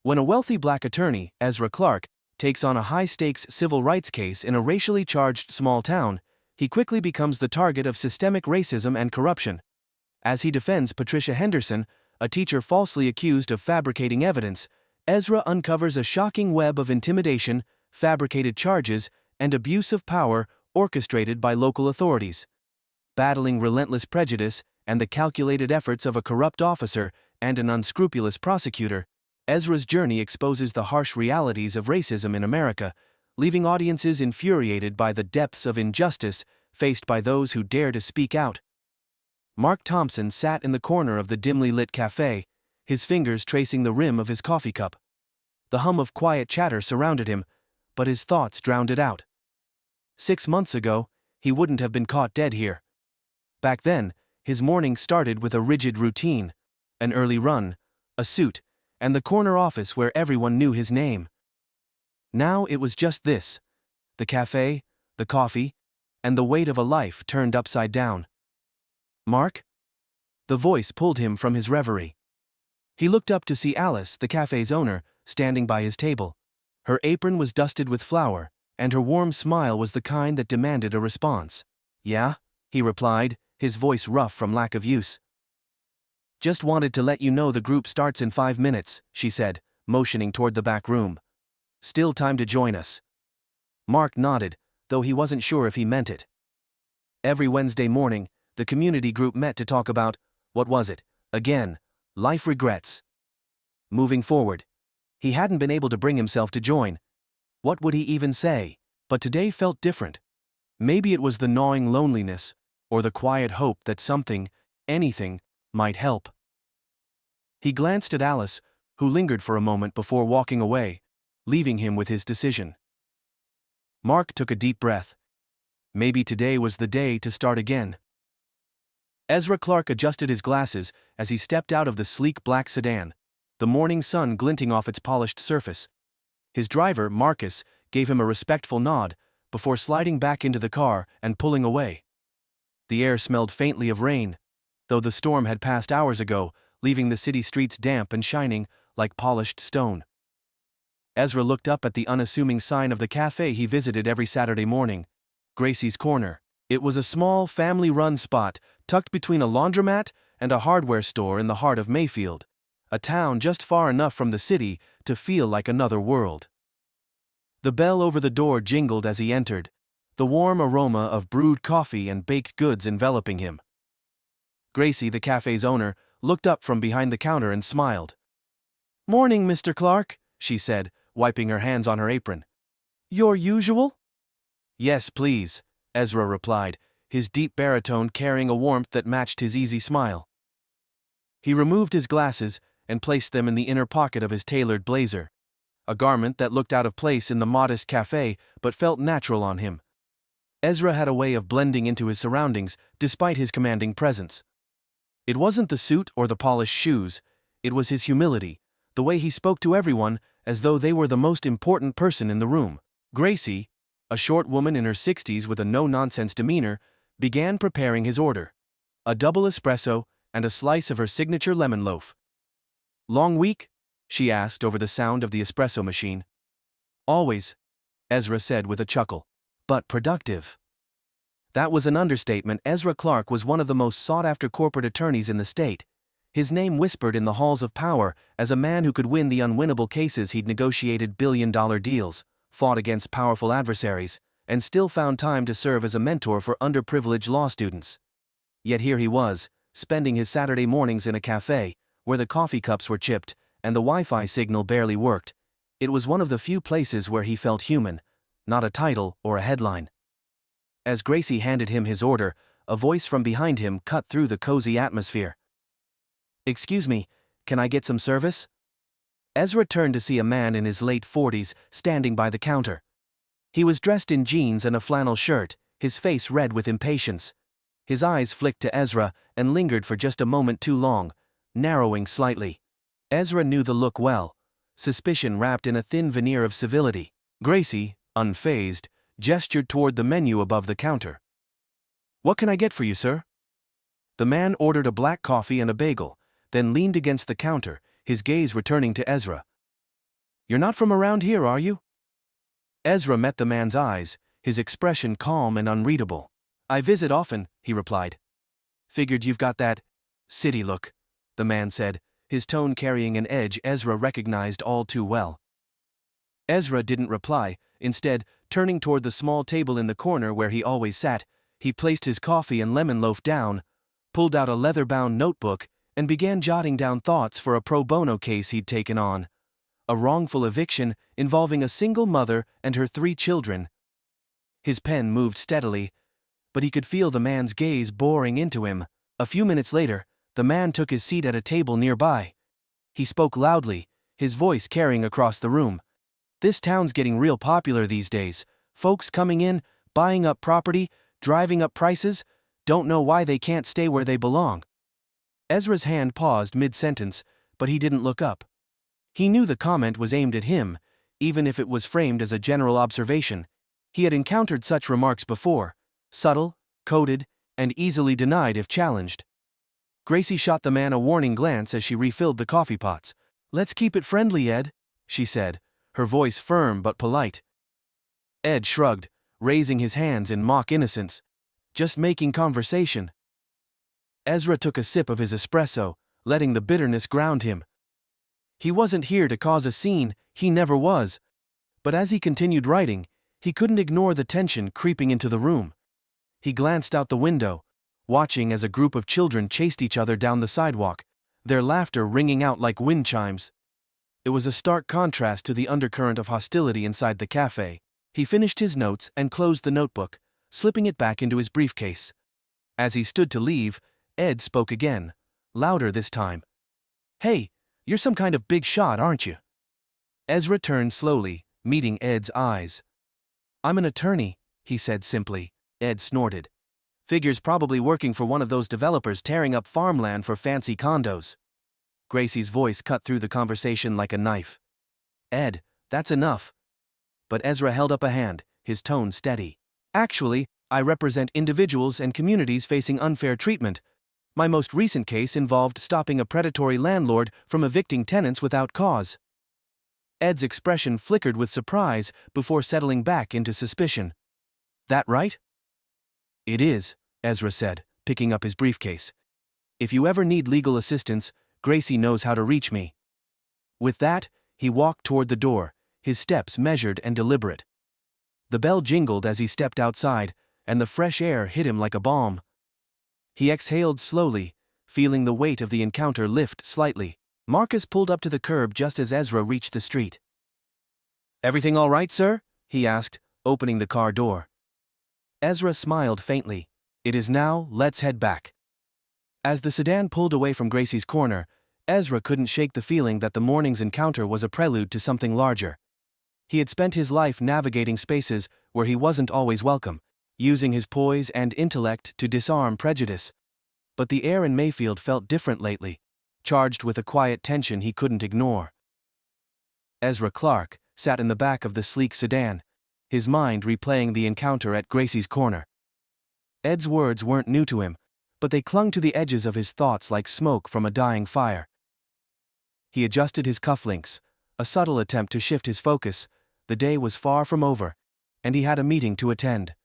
When a wealthy black attorney, Ezra Clarke, takes on a high-stakes civil rights case in a racially charged small town, he quickly becomes the target of systemic racism and corruption. As he defends Patricia Henderson, a teacher falsely accused of fabricating evidence, Ezra uncovers a shocking web of intimidation, fabricated charges, and abuse of power orchestrated by local authorities. Battling relentless prejudice and the calculated efforts of a corrupt officer and an unscrupulous prosecutor, Ezra's journey exposes the harsh realities of racism in America, leaving audiences infuriated by the depths of injustice faced by those who dare to speak out. Mark Thompson sat in the corner of the dimly lit cafe, his fingers tracing the rim of his coffee cup. The hum of quiet chatter surrounded him, but his thoughts drowned it out. 6 months ago, he wouldn't have been caught dead here. Back then, his morning started with a rigid routine, an early run, a suit, and the corner office where everyone knew his name. Now it was just this: the cafe, the coffee, and the weight of a life turned upside down. "Mark?" The voice pulled him from his reverie. He looked up to see Alice, the cafe's owner, standing by his table. Her apron was dusted with flour, and her warm smile was the kind that demanded a response. "Yeah?" he replied, his voice rough from lack of use. "Just wanted to let you know the group starts in 5 minutes, she said, motioning toward the back room. "Still time to join us." Mark nodded, though he wasn't sure if he meant it. Every Wednesday morning, the community group met to talk about, what was it, again, life regrets. Moving forward. He hadn't been able to bring himself to join. What would he even say? But today felt different. Maybe it was the gnawing loneliness, or the quiet hope that something, anything, might help. He glanced at Alice, who lingered for a moment before walking away, leaving him with his decision. Mark took a deep breath. Maybe today was the day to start again. Ezra Clarke adjusted his glasses as he stepped out of the sleek black sedan, the morning sun glinting off its polished surface. His driver, Marcus, gave him a respectful nod before sliding back into the car and pulling away. The air smelled faintly of rain, though the storm had passed hours ago, leaving the city streets damp and shining like polished stone. Ezra looked up at the unassuming sign of the cafe he visited every Saturday morning, Gracie's Corner. It was a small, family-run spot tucked between a laundromat and a hardware store in the heart of Mayfield, a town just far enough from the city to feel like another world. The bell over the door jingled as he entered, the warm aroma of brewed coffee and baked goods enveloping him. Gracie, the cafe's owner, looked up from behind the counter and smiled. "Morning, Mr. Clarke," she said, wiping her hands on her apron. "Your usual?" "Yes, please," Ezra replied, his deep baritone carrying a warmth that matched his easy smile. He removed his glasses and placed them in the inner pocket of his tailored blazer, a garment that looked out of place in the modest cafe but felt natural on him. Ezra had a way of blending into his surroundings despite his commanding presence. It wasn't the suit or the polished shoes, it was his humility, the way he spoke to everyone as though they were the most important person in the room. Gracie, a short woman in her 60s with a no-nonsense demeanor, began preparing his order: a double espresso and a slice of her signature lemon loaf. "Long week?" she asked over the sound of the espresso machine. "Always," Ezra said with a chuckle. "But productive." That was an understatement. Ezra Clarke was one of the most sought-after corporate attorneys in the state, his name whispered in the halls of power as a man who could win the unwinnable cases. He'd negotiated billion-dollar deals, fought against powerful adversaries, and still found time to serve as a mentor for underprivileged law students. Yet here he was, spending his Saturday mornings in a cafe, where the coffee cups were chipped and the Wi-Fi signal barely worked. It was one of the few places where he felt human, not a title or a headline. As Gracie handed him his order, a voice from behind him cut through the cozy atmosphere. "Excuse me, can I get some service?" Ezra turned to see a man in his late 40s standing by the counter. He was dressed in jeans and a flannel shirt, his face red with impatience. His eyes flicked to Ezra and lingered for just a moment too long, narrowing slightly. Ezra knew the look well, suspicion wrapped in a thin veneer of civility. Gracie, unfazed, gestured toward the menu above the counter. "What can I get for you, sir?" The man ordered a black coffee and a bagel, then leaned against the counter, his gaze returning to Ezra. "You're not from around here, are you?" Ezra met the man's eyes, his expression calm and unreadable. "I visit often," he replied. "Figured you've got that city look," the man said, his tone carrying an edge Ezra recognized all too well. Ezra didn't reply. Instead, turning toward the small table in the corner where he always sat, he placed his coffee and lemon loaf down, pulled out a leather-bound notebook, and began jotting down thoughts for a pro bono case he'd taken on. A wrongful eviction involving a single mother and her 3 children. His pen moved steadily, but he could feel the man's gaze boring into him. A few minutes later, the man took his seat at a table nearby. He spoke loudly, his voice carrying across the room. "This town's getting real popular these days. Folks coming in, buying up property, driving up prices, don't know why they can't stay where they belong." Ezra's hand paused mid-sentence, but he didn't look up. He knew the comment was aimed at him, even if it was framed as a general observation. He had encountered such remarks before, subtle, coded, and easily denied if challenged. Gracie shot the man a warning glance as she refilled the coffee pots. "Let's keep it friendly, Ed," she said, her voice firm but polite. Ed shrugged, raising his hands in mock innocence. "Just making conversation." Ezra took a sip of his espresso, letting the bitterness ground him. He wasn't here to cause a scene, he never was. But as he continued writing, he couldn't ignore the tension creeping into the room. He glanced out the window, watching as a group of children chased each other down the sidewalk, their laughter ringing out like wind chimes. It was a stark contrast to the undercurrent of hostility inside the cafe. He finished his notes and closed the notebook, slipping it back into his briefcase. As he stood to leave, Ed spoke again, louder this time. "Hey, you're some kind of big shot, aren't you?" Ezra turned slowly, meeting Ed's eyes. "I'm an attorney," he said simply. Ed snorted. "Figures probably working for one of those developers tearing up farmland for fancy condos." Gracie's voice cut through the conversation like a knife. "Ed, that's enough." But Ezra held up a hand, his tone steady. "Actually, I represent individuals and communities facing unfair treatment. My most recent case involved stopping a predatory landlord from evicting tenants without cause." Ed's expression flickered with surprise before settling back into suspicion. "That right?" "It is," Ezra said, picking up his briefcase. "If you ever need legal assistance, Gracie knows how to reach me." With that, he walked toward the door, his steps measured and deliberate. The bell jingled as he stepped outside, and the fresh air hit him like a balm. He exhaled slowly, feeling the weight of the encounter lift slightly. Marcus pulled up to the curb just as Ezra reached the street. "Everything all right, sir?" he asked, opening the car door. Ezra smiled faintly. "It is now, let's head back." As the sedan pulled away from Gracie's corner, Ezra couldn't shake the feeling that the morning's encounter was a prelude to something larger. He had spent his life navigating spaces where he wasn't always welcome, using his poise and intellect to disarm prejudice. But the air in Mayfield felt different lately, charged with a quiet tension he couldn't ignore. Ezra Clarke sat in the back of the sleek sedan, his mind replaying the encounter at Gracie's corner. Ed's words weren't new to him, but they clung to the edges of his thoughts like smoke from a dying fire. He adjusted his cufflinks, a subtle attempt to shift his focus. The day was far from over, and he had a meeting to attend.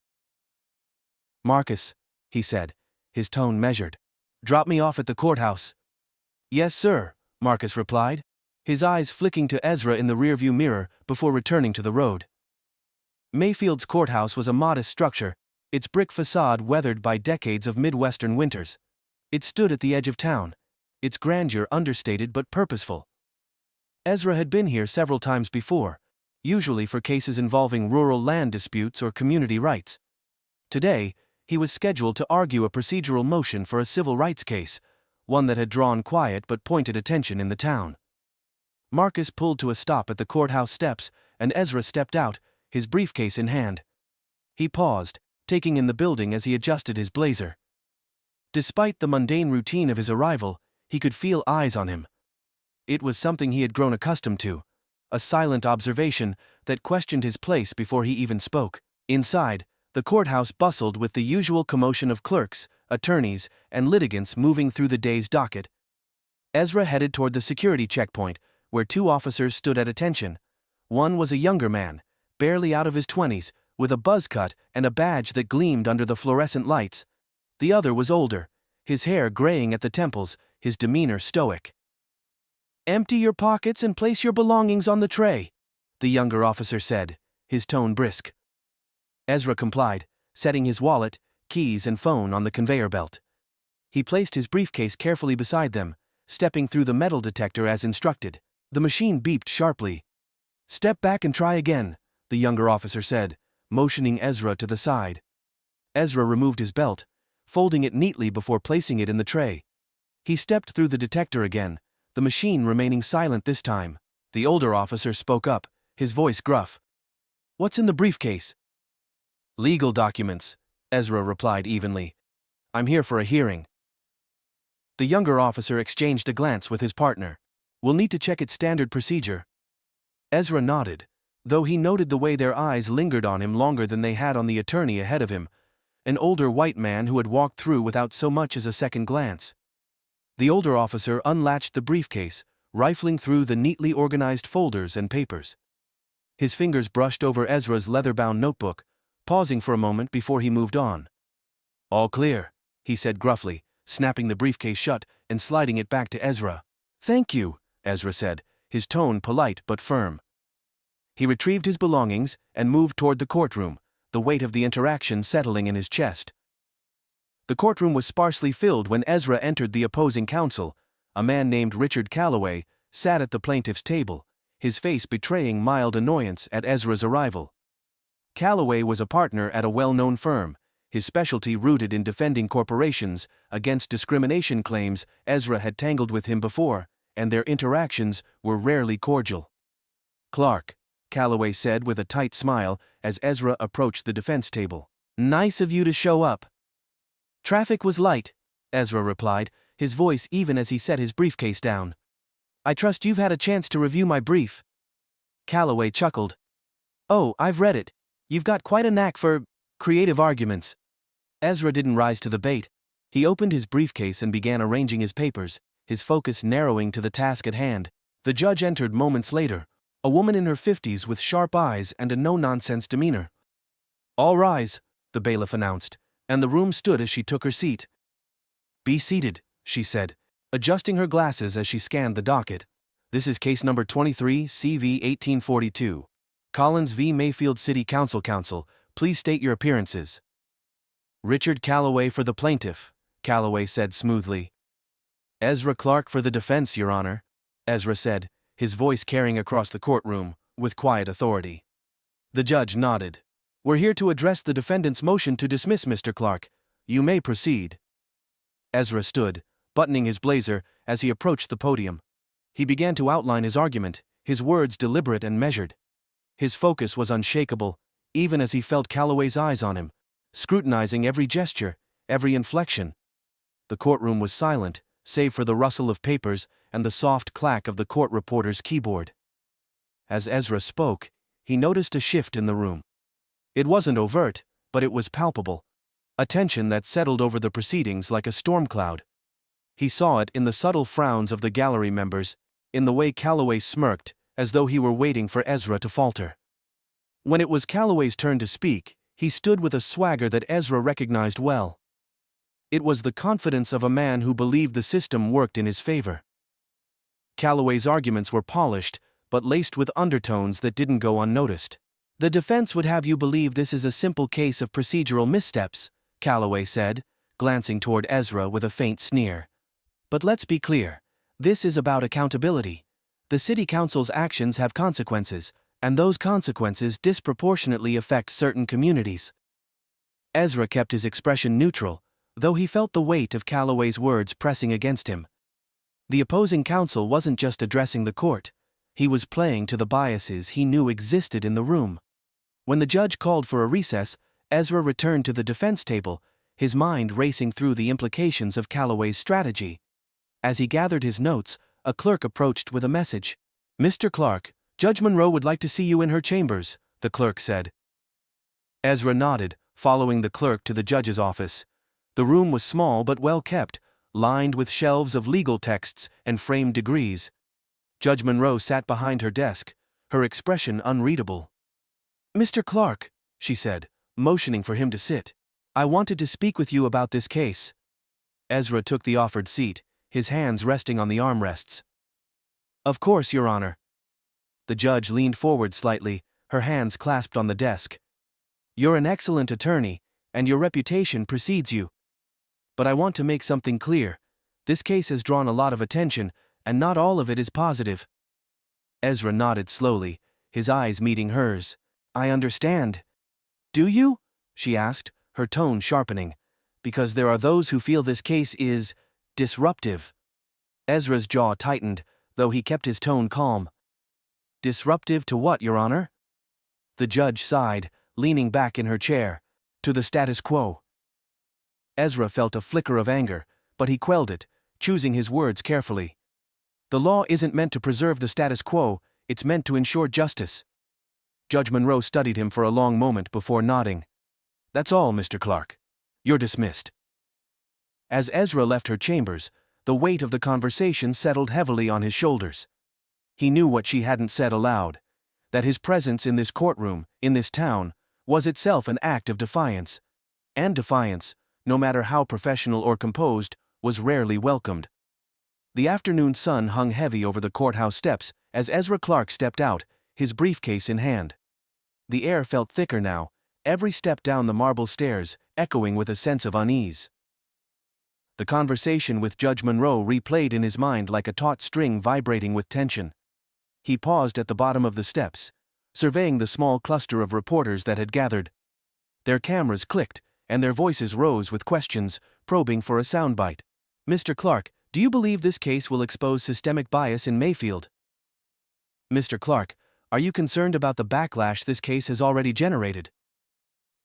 "Marcus," he said, his tone measured, "drop me off at the courthouse." "Yes, sir," Marcus replied, his eyes flicking to Ezra in the rearview mirror before returning to the road. Mayfield's courthouse was a modest structure, its brick facade weathered by decades of Midwestern winters. It stood at the edge of town, its grandeur understated but purposeful. Ezra had been here several times before, usually for cases involving rural land disputes or community rights. Today, he was scheduled to argue a procedural motion for a civil rights case, one that had drawn quiet but pointed attention in the town. Marcus pulled to a stop at the courthouse steps, and Ezra stepped out, his briefcase in hand. He paused, taking in the building as he adjusted his blazer. Despite the mundane routine of his arrival, he could feel eyes on him. It was something he had grown accustomed to, a silent observation that questioned his place before he even spoke. Inside, the courthouse bustled with the usual commotion of clerks, attorneys, and litigants moving through the day's docket. Ezra headed toward the security checkpoint, where two officers stood at attention, One was a younger man, barely out of his 20s, with a buzz cut and a badge that gleamed under the fluorescent lights. The other was older, his hair graying at the temples, his demeanor stoic. "Empty your pockets and place your belongings on the tray," the younger officer said, his tone brisk. Ezra complied, setting his wallet, keys and phone on the conveyor belt. He placed his briefcase carefully beside them, stepping through the metal detector as instructed. The machine beeped sharply. "Step back and try again," the younger officer said, motioning Ezra to the side. Ezra removed his belt, folding it neatly before placing it in the tray. He stepped through the detector again, the machine remaining silent this time. The older officer spoke up, his voice gruff. "What's in the briefcase?" "Legal documents," Ezra replied evenly. "I'm here for a hearing." The younger officer exchanged a glance with his partner. "We'll need to check its standard procedure." Ezra nodded, though he noted the way their eyes lingered on him longer than they had on the attorney ahead of him, an older white man who had walked through without so much as a second glance. The older officer unlatched the briefcase, rifling through the neatly organized folders and papers. His fingers brushed over Ezra's leather-bound notebook, pausing for a moment before he moved on. "All clear," he said gruffly, snapping the briefcase shut and sliding it back to Ezra. "Thank you," Ezra said, his tone polite but firm. He retrieved his belongings and moved toward the courtroom, the weight of the interaction settling in his chest. The courtroom was sparsely filled when Ezra entered. The opposing counsel, a man named Richard Calloway, sat at the plaintiff's table, his face betraying mild annoyance at Ezra's arrival. Calloway was a partner at a well-known firm, his specialty rooted in defending corporations against discrimination claims. Ezra had tangled with him before, and their interactions were rarely cordial. "Clarke," Calloway said with a tight smile as Ezra approached the defense table. "Nice of you to show up." "Traffic was light," Ezra replied, his voice even as he set his briefcase down. "I trust you've had a chance to review my brief." Calloway chuckled. "Oh, I've read it. You've got quite a knack for creative arguments." Ezra didn't rise to the bait. He opened his briefcase and began arranging his papers, his focus narrowing to the task at hand. The judge entered moments later, a woman in her 50s with sharp eyes and a no-nonsense demeanor. "All rise," the bailiff announced, and the room stood as she took her seat. "Be seated," she said, adjusting her glasses as she scanned the docket. "This is case number 23 CV 1842. Collins v. Mayfield City Council. Counsel, please state your appearances." "Richard Calloway for the plaintiff," Calloway said smoothly. "Ezra Clarke for the defense, Your Honor," Ezra said, his voice carrying across the courtroom, with quiet authority. The judge nodded. "We're here to address the defendant's motion to dismiss, Mr. Clarke. You may proceed." Ezra stood, buttoning his blazer, as he approached the podium. He began to outline his argument, his words deliberate and measured. His focus was unshakable, even as he felt Calloway's eyes on him, scrutinizing every gesture, every inflection. The courtroom was silent, save for the rustle of papers and the soft clack of the court reporter's keyboard. As Ezra spoke, he noticed a shift in the room. It wasn't overt, but it was palpable. A tension that settled over the proceedings like a storm cloud. He saw it in the subtle frowns of the gallery members, in the way Calloway smirked, as though he were waiting for Ezra to falter. When it was Calloway's turn to speak, he stood with a swagger that Ezra recognized well. It was the confidence of a man who believed the system worked in his favor. Calloway's arguments were polished, but laced with undertones that didn't go unnoticed. "The defense would have you believe this is a simple case of procedural missteps," Calloway said, glancing toward Ezra with a faint sneer. "But let's be clear. This is about accountability. The city council's actions have consequences, and those consequences disproportionately affect certain communities." Ezra kept his expression neutral, though he felt the weight of Calloway's words pressing against him. The opposing counsel wasn't just addressing the court. He was playing to the biases he knew existed in the room. When the judge called for a recess, Ezra returned to the defense table, his mind racing through the implications of Calloway's strategy. As he gathered his notes, a clerk approached with a message. "Mr. Clarke, Judge Monroe would like to see you in her chambers," the clerk said. Ezra nodded, following the clerk to the judge's office. The room was small but well kept, lined with shelves of legal texts and framed degrees. Judge Monroe sat behind her desk, her expression unreadable. "Mr. Clarke," she said, motioning for him to sit. "I wanted to speak with you about this case." Ezra took the offered seat, his hands resting on the armrests. "Of course, Your Honor." The judge leaned forward slightly, her hands clasped on the desk. "You're an excellent attorney, and your reputation precedes you. But I want to make something clear. This case has drawn a lot of attention, and not all of it is positive." Ezra nodded slowly, his eyes meeting hers. "I understand." "Do you?" she asked, her tone sharpening. "Because there are those who feel this case is disruptive." Ezra's jaw tightened, though he kept his tone calm. "Disruptive to what, Your Honor?" The judge sighed, leaning back in her chair. "To the status quo." Ezra felt a flicker of anger, but he quelled it, choosing his words carefully. "The law isn't meant to preserve the status quo, it's meant to ensure justice." Judge Monroe studied him for a long moment before nodding. "That's all, Mr. Clarke. You're dismissed." As Ezra left her chambers, the weight of the conversation settled heavily on his shoulders. He knew what she hadn't said aloud, that his presence in this courtroom, in this town, was itself an act of defiance. And defiance, no matter how professional or composed, was rarely welcomed. The afternoon sun hung heavy over the courthouse steps as Ezra Clarke stepped out, his briefcase in hand. The air felt thicker now, every step down the marble stairs echoing with a sense of unease. The conversation with Judge Monroe replayed in his mind like a taut string vibrating with tension. He paused at the bottom of the steps, surveying the small cluster of reporters that had gathered. Their cameras clicked, and their voices rose with questions, probing for a soundbite. "Mr. Clarke, do you believe this case will expose systemic bias in Mayfield?" "Mr. Clarke, are you concerned about the backlash this case has already generated?"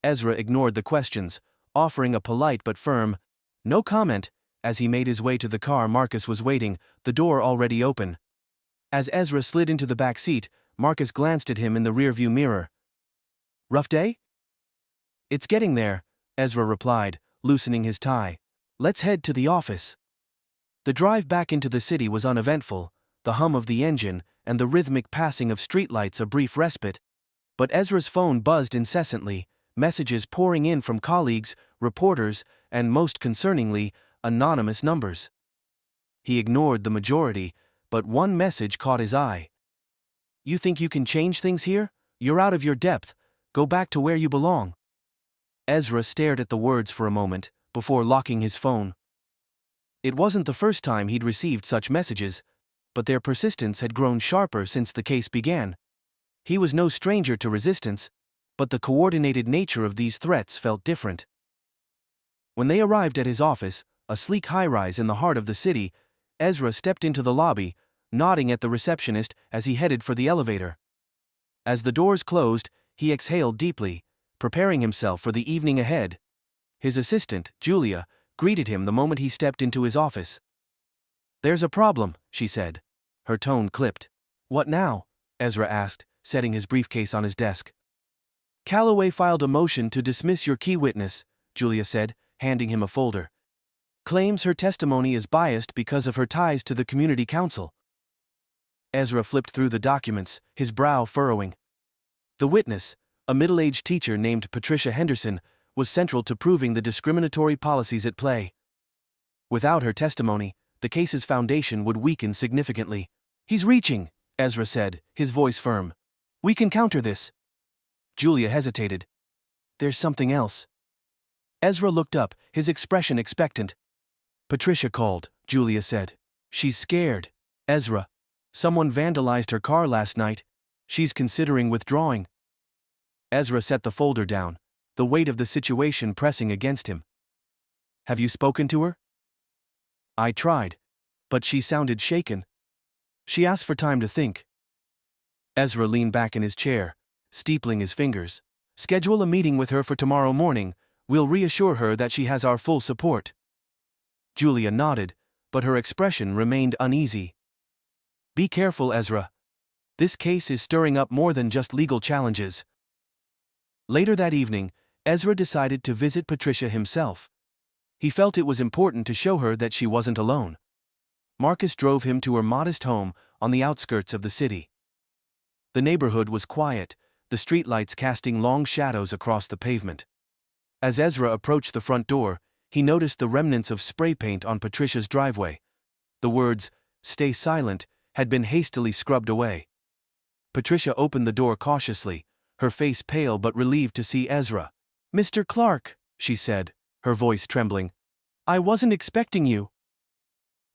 Ezra ignored the questions, offering a polite but firm, "No comment," as he made his way to the car Marcus was waiting, the door already open. As Ezra slid into the back seat, Marcus glanced at him in the rearview mirror. "Rough day?" "It's getting there," Ezra replied, loosening his tie. "Let's head to the office." The drive back into the city was uneventful, the hum of the engine and the rhythmic passing of streetlights a brief respite. But Ezra's phone buzzed incessantly, messages pouring in from colleagues, reporters, and most concerningly, anonymous numbers. He ignored the majority, but one message caught his eye. "You think you can change things here? You're out of your depth. Go back to where you belong." Ezra stared at the words for a moment, before locking his phone. It wasn't the first time he'd received such messages, but their persistence had grown sharper since the case began. He was no stranger to resistance, but the coordinated nature of these threats felt different. When they arrived at his office, a sleek high-rise in the heart of the city, Ezra stepped into the lobby, nodding at the receptionist as he headed for the elevator. As the doors closed, he exhaled deeply, preparing himself for the evening ahead. His assistant, Julia, greeted him the moment he stepped into his office. "There's a problem," she said. Her tone clipped. "What now?" Ezra asked, setting his briefcase on his desk. "Calloway filed a motion to dismiss your key witness," Julia said, handing him a folder. "Claims her testimony is biased because of her ties to the community council." Ezra flipped through the documents, his brow furrowing. The witness, a middle-aged teacher named Patricia Henderson, was central to proving the discriminatory policies at play. Without her testimony, the case's foundation would weaken significantly. "He's reaching," Ezra said, his voice firm. "We can counter this." Julia hesitated. "There's something else." Ezra looked up, his expression expectant. "Patricia called," Julia said. "She's scared." "Ezra. Someone vandalized her car last night. She's considering withdrawing." Ezra set the folder down, the weight of the situation pressing against him. "Have you spoken to her?" "I tried. But she sounded shaken. She asked for time to think." Ezra leaned back in his chair, steepling his fingers. "Schedule a meeting with her for tomorrow morning. We'll reassure her that she has our full support." Julia nodded, but her expression remained uneasy. "Be careful, Ezra. This case is stirring up more than just legal challenges." Later that evening, Ezra decided to visit Patricia himself. He felt it was important to show her that she wasn't alone. Marcus drove him to her modest home on the outskirts of the city. The neighborhood was quiet, the streetlights casting long shadows across the pavement. As Ezra approached the front door, he noticed the remnants of spray paint on Patricia's driveway. The words, "Stay silent," had been hastily scrubbed away. Patricia opened the door cautiously, her face pale but relieved to see Ezra. "Mr. Clarke," she said, her voice trembling. "I wasn't expecting you."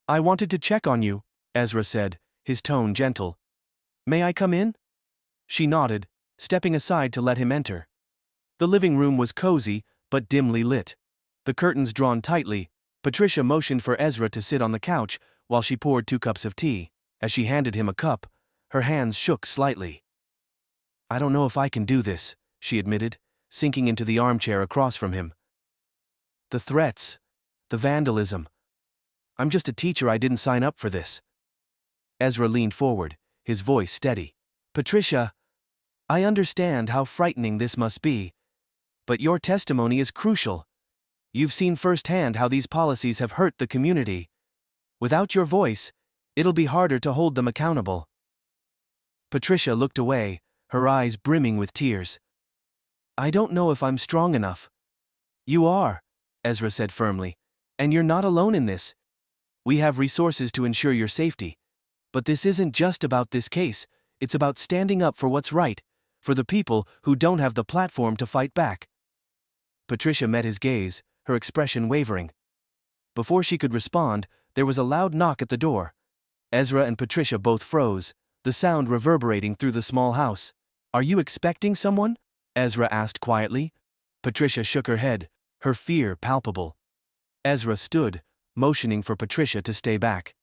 "I wanted to check on you," Ezra said, his tone gentle. "May I come in?" She nodded, stepping aside to let him enter. The living room was cozy, but dimly lit. The curtains drawn tightly, Patricia motioned for Ezra to sit on the couch while she poured 2 cups of tea. As she handed him a cup, her hands shook slightly. "I don't know if I can do this," she admitted, sinking into the armchair across from him. "The threats, the vandalism. I'm just a teacher, I didn't sign up for this." Ezra leaned forward, his voice steady. "Patricia, I understand how frightening this must be, but your testimony is crucial. You've seen firsthand how these policies have hurt the community. Without your voice, it'll be harder to hold them accountable." Patricia looked away, her eyes brimming with tears. "I don't know if I'm strong enough." "You are," Ezra said firmly, "and you're not alone in this. We have resources to ensure your safety. But this isn't just about this case, it's about standing up for what's right, for the people who don't have the platform to fight back." Patricia met his gaze, her expression wavering. Before she could respond, there was a loud knock at the door. Ezra and Patricia both froze, the sound reverberating through the small house. "Are you expecting someone?" Ezra asked quietly. Patricia shook her head, her fear palpable. Ezra stood, motioning for Patricia to stay back.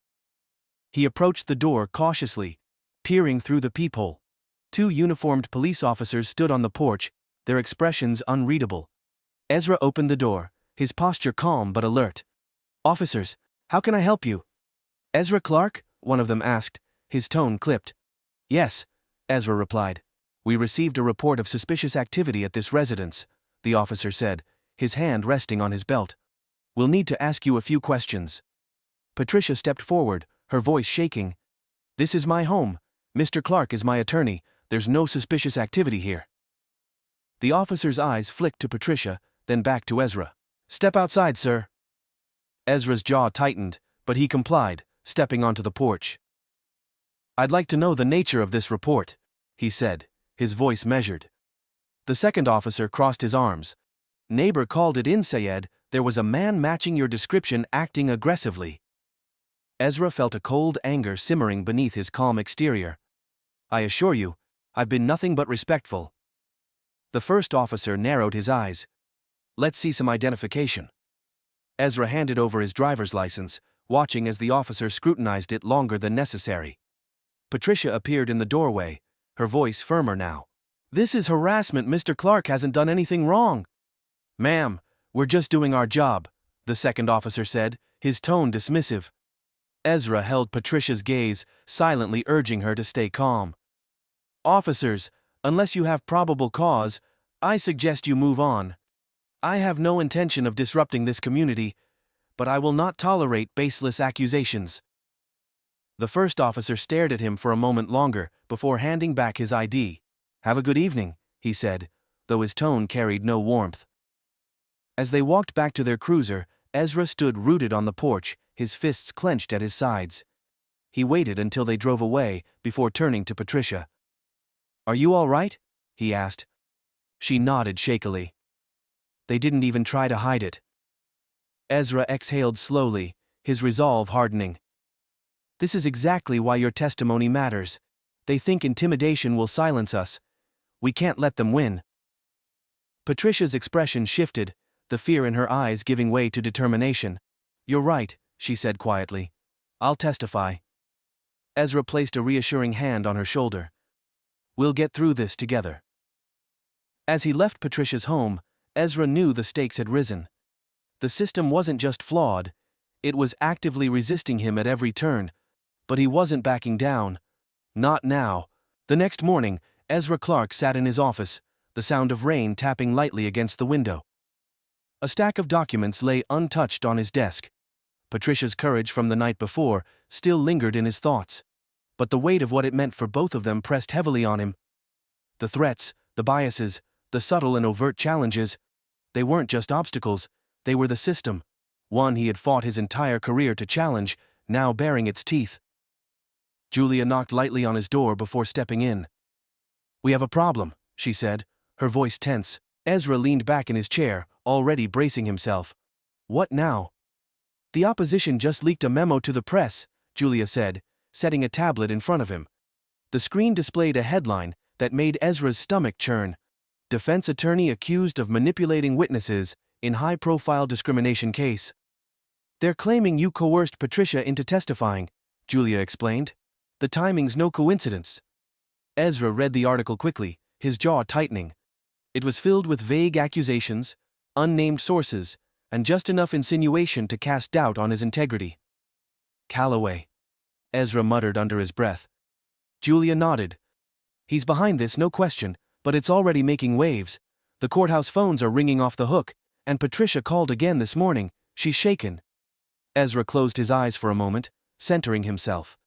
He approached the door cautiously, peering through the peephole. 2 uniformed police officers stood on the porch, their expressions unreadable. Ezra opened the door, his posture calm but alert. "Officers, how can I help you?" "Ezra Clarke?" one of them asked, his tone clipped. "Yes," Ezra replied. "We received a report of suspicious activity at this residence," the officer said, his hand resting on his belt. "We'll need to ask you a few questions." Patricia stepped forward, her voice shaking. "This is my home. Mr. Clarke is my attorney. There's no suspicious activity here." The officer's eyes flicked to Patricia, then back to Ezra. "Step outside, sir." Ezra's jaw tightened, but he complied, stepping onto the porch. "I'd like to know the nature of this report," he said, his voice measured. The second officer crossed his arms. "Neighbor called it in, Sayed. There was a man matching your description acting aggressively." Ezra felt a cold anger simmering beneath his calm exterior. "I assure you, I've been nothing but respectful." The first officer narrowed his eyes. "Let's see some identification." Ezra handed over his driver's license, watching as the officer scrutinized it longer than necessary. Patricia appeared in the doorway, her voice firmer now. "This is harassment. Mr. Clarke hasn't done anything wrong." "Ma'am, we're just doing our job," the second officer said, his tone dismissive. Ezra held Patricia's gaze, silently urging her to stay calm. "Officers, unless you have probable cause, I suggest you move on. I have no intention of disrupting this community, but I will not tolerate baseless accusations." The first officer stared at him for a moment longer before handing back his ID. "Have a good evening," he said, though his tone carried no warmth. As they walked back to their cruiser, Ezra stood rooted on the porch, his fists clenched at his sides. He waited until they drove away before turning to Patricia. "Are you all right?" he asked. She nodded shakily. "They didn't even try to hide it." Ezra exhaled slowly, his resolve hardening. "This is exactly why your testimony matters. They think intimidation will silence us. We can't let them win." Patricia's expression shifted, the fear in her eyes giving way to determination. "You're right," she said quietly. "I'll testify." Ezra placed a reassuring hand on her shoulder. "We'll get through this together." As he left Patricia's home, Ezra knew the stakes had risen. The system wasn't just flawed, it was actively resisting him at every turn, but he wasn't backing down. Not now. The next morning, Ezra Clarke sat in his office, the sound of rain tapping lightly against the window. A stack of documents lay untouched on his desk. Patricia's courage from the night before still lingered in his thoughts. but the weight of what it meant for both of them pressed heavily on him. The threats, the biases, the subtle and overt challenges, they weren't just obstacles, they were the system. One he had fought his entire career to challenge, now baring its teeth. Julia knocked lightly on his door before stepping in. "We have a problem," she said, her voice tense. Ezra leaned back in his chair, already bracing himself. "What now?" "The opposition just leaked a memo to the press," Julia said, setting a tablet in front of him. The screen displayed a headline that made Ezra's stomach churn. "Defense attorney accused of manipulating witnesses in high-profile discrimination case." "They're claiming you coerced Patricia into testifying," Julia explained. "The timing's no coincidence." Ezra read the article quickly, his jaw tightening. It was filled with vague accusations, unnamed sources, and just enough insinuation to cast doubt on his integrity. "Calloway," Ezra muttered under his breath. Julia nodded. "He's behind this, no question, but it's already making waves. The courthouse phones are ringing off the hook, and Patricia called again this morning. She's shaken." Ezra closed his eyes for a moment, centering himself.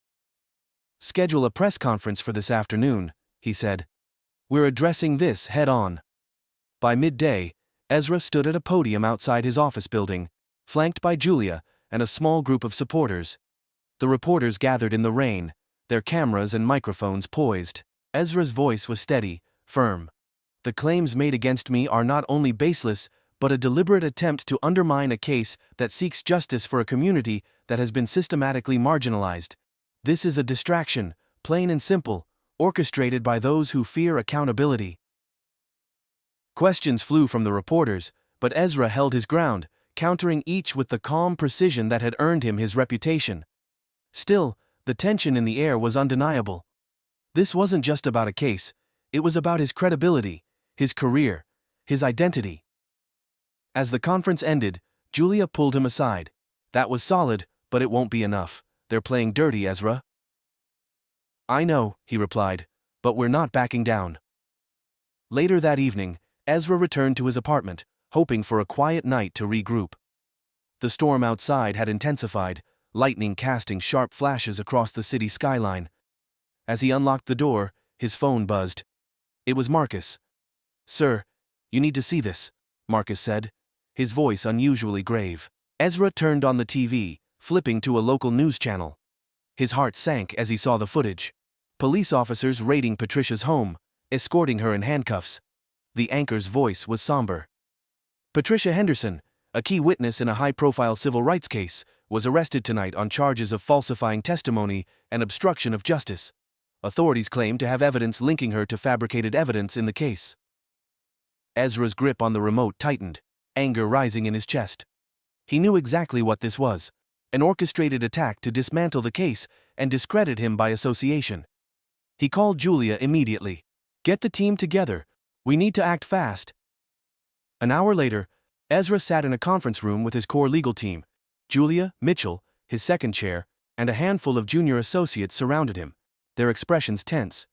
"Schedule a press conference for this afternoon," he said. "We're addressing this head-on." By midday, Ezra stood at a podium outside his office building, flanked by Julia and a small group of supporters. The reporters gathered in the rain, their cameras and microphones poised. Ezra's voice was steady, firm. "The claims made against me are not only baseless, but a deliberate attempt to undermine a case that seeks justice for a community that has been systematically marginalized. This is a distraction, plain and simple, orchestrated by those who fear accountability." Questions flew from the reporters, but Ezra held his ground, countering each with the calm precision that had earned him his reputation. Still, the tension in the air was undeniable. This wasn't just about a case, it was about his credibility, his career, his identity. As the conference ended, Julia pulled him aside. "That was solid, but it won't be enough. They're playing dirty, Ezra." "I know," he replied, "but we're not backing down." Later that evening, Ezra returned to his apartment, hoping for a quiet night to regroup. The storm outside had intensified, lightning casting sharp flashes across the city skyline. As he unlocked the door, his phone buzzed. It was Marcus. "Sir, you need to see this," Marcus said, his voice unusually grave. Ezra turned on the TV, flipping to a local news channel. His heart sank as he saw the footage. Police officers raiding Patricia's home, escorting her in handcuffs. The anchor's voice was somber. "Patricia Henderson, a key witness in a high-profile civil rights case, was arrested tonight on charges of falsifying testimony and obstruction of justice. Authorities claim to have evidence linking her to fabricated evidence in the case." Ezra's grip on the remote tightened, anger rising in his chest. He knew exactly what this was, an orchestrated attack to dismantle the case and discredit him by association. He called Julia immediately. "Get the team together. We need to act fast." An hour later, Ezra sat in a conference room with his core legal team. Julia, Mitchell, his second chair, and a handful of junior associates surrounded him, their expressions tense.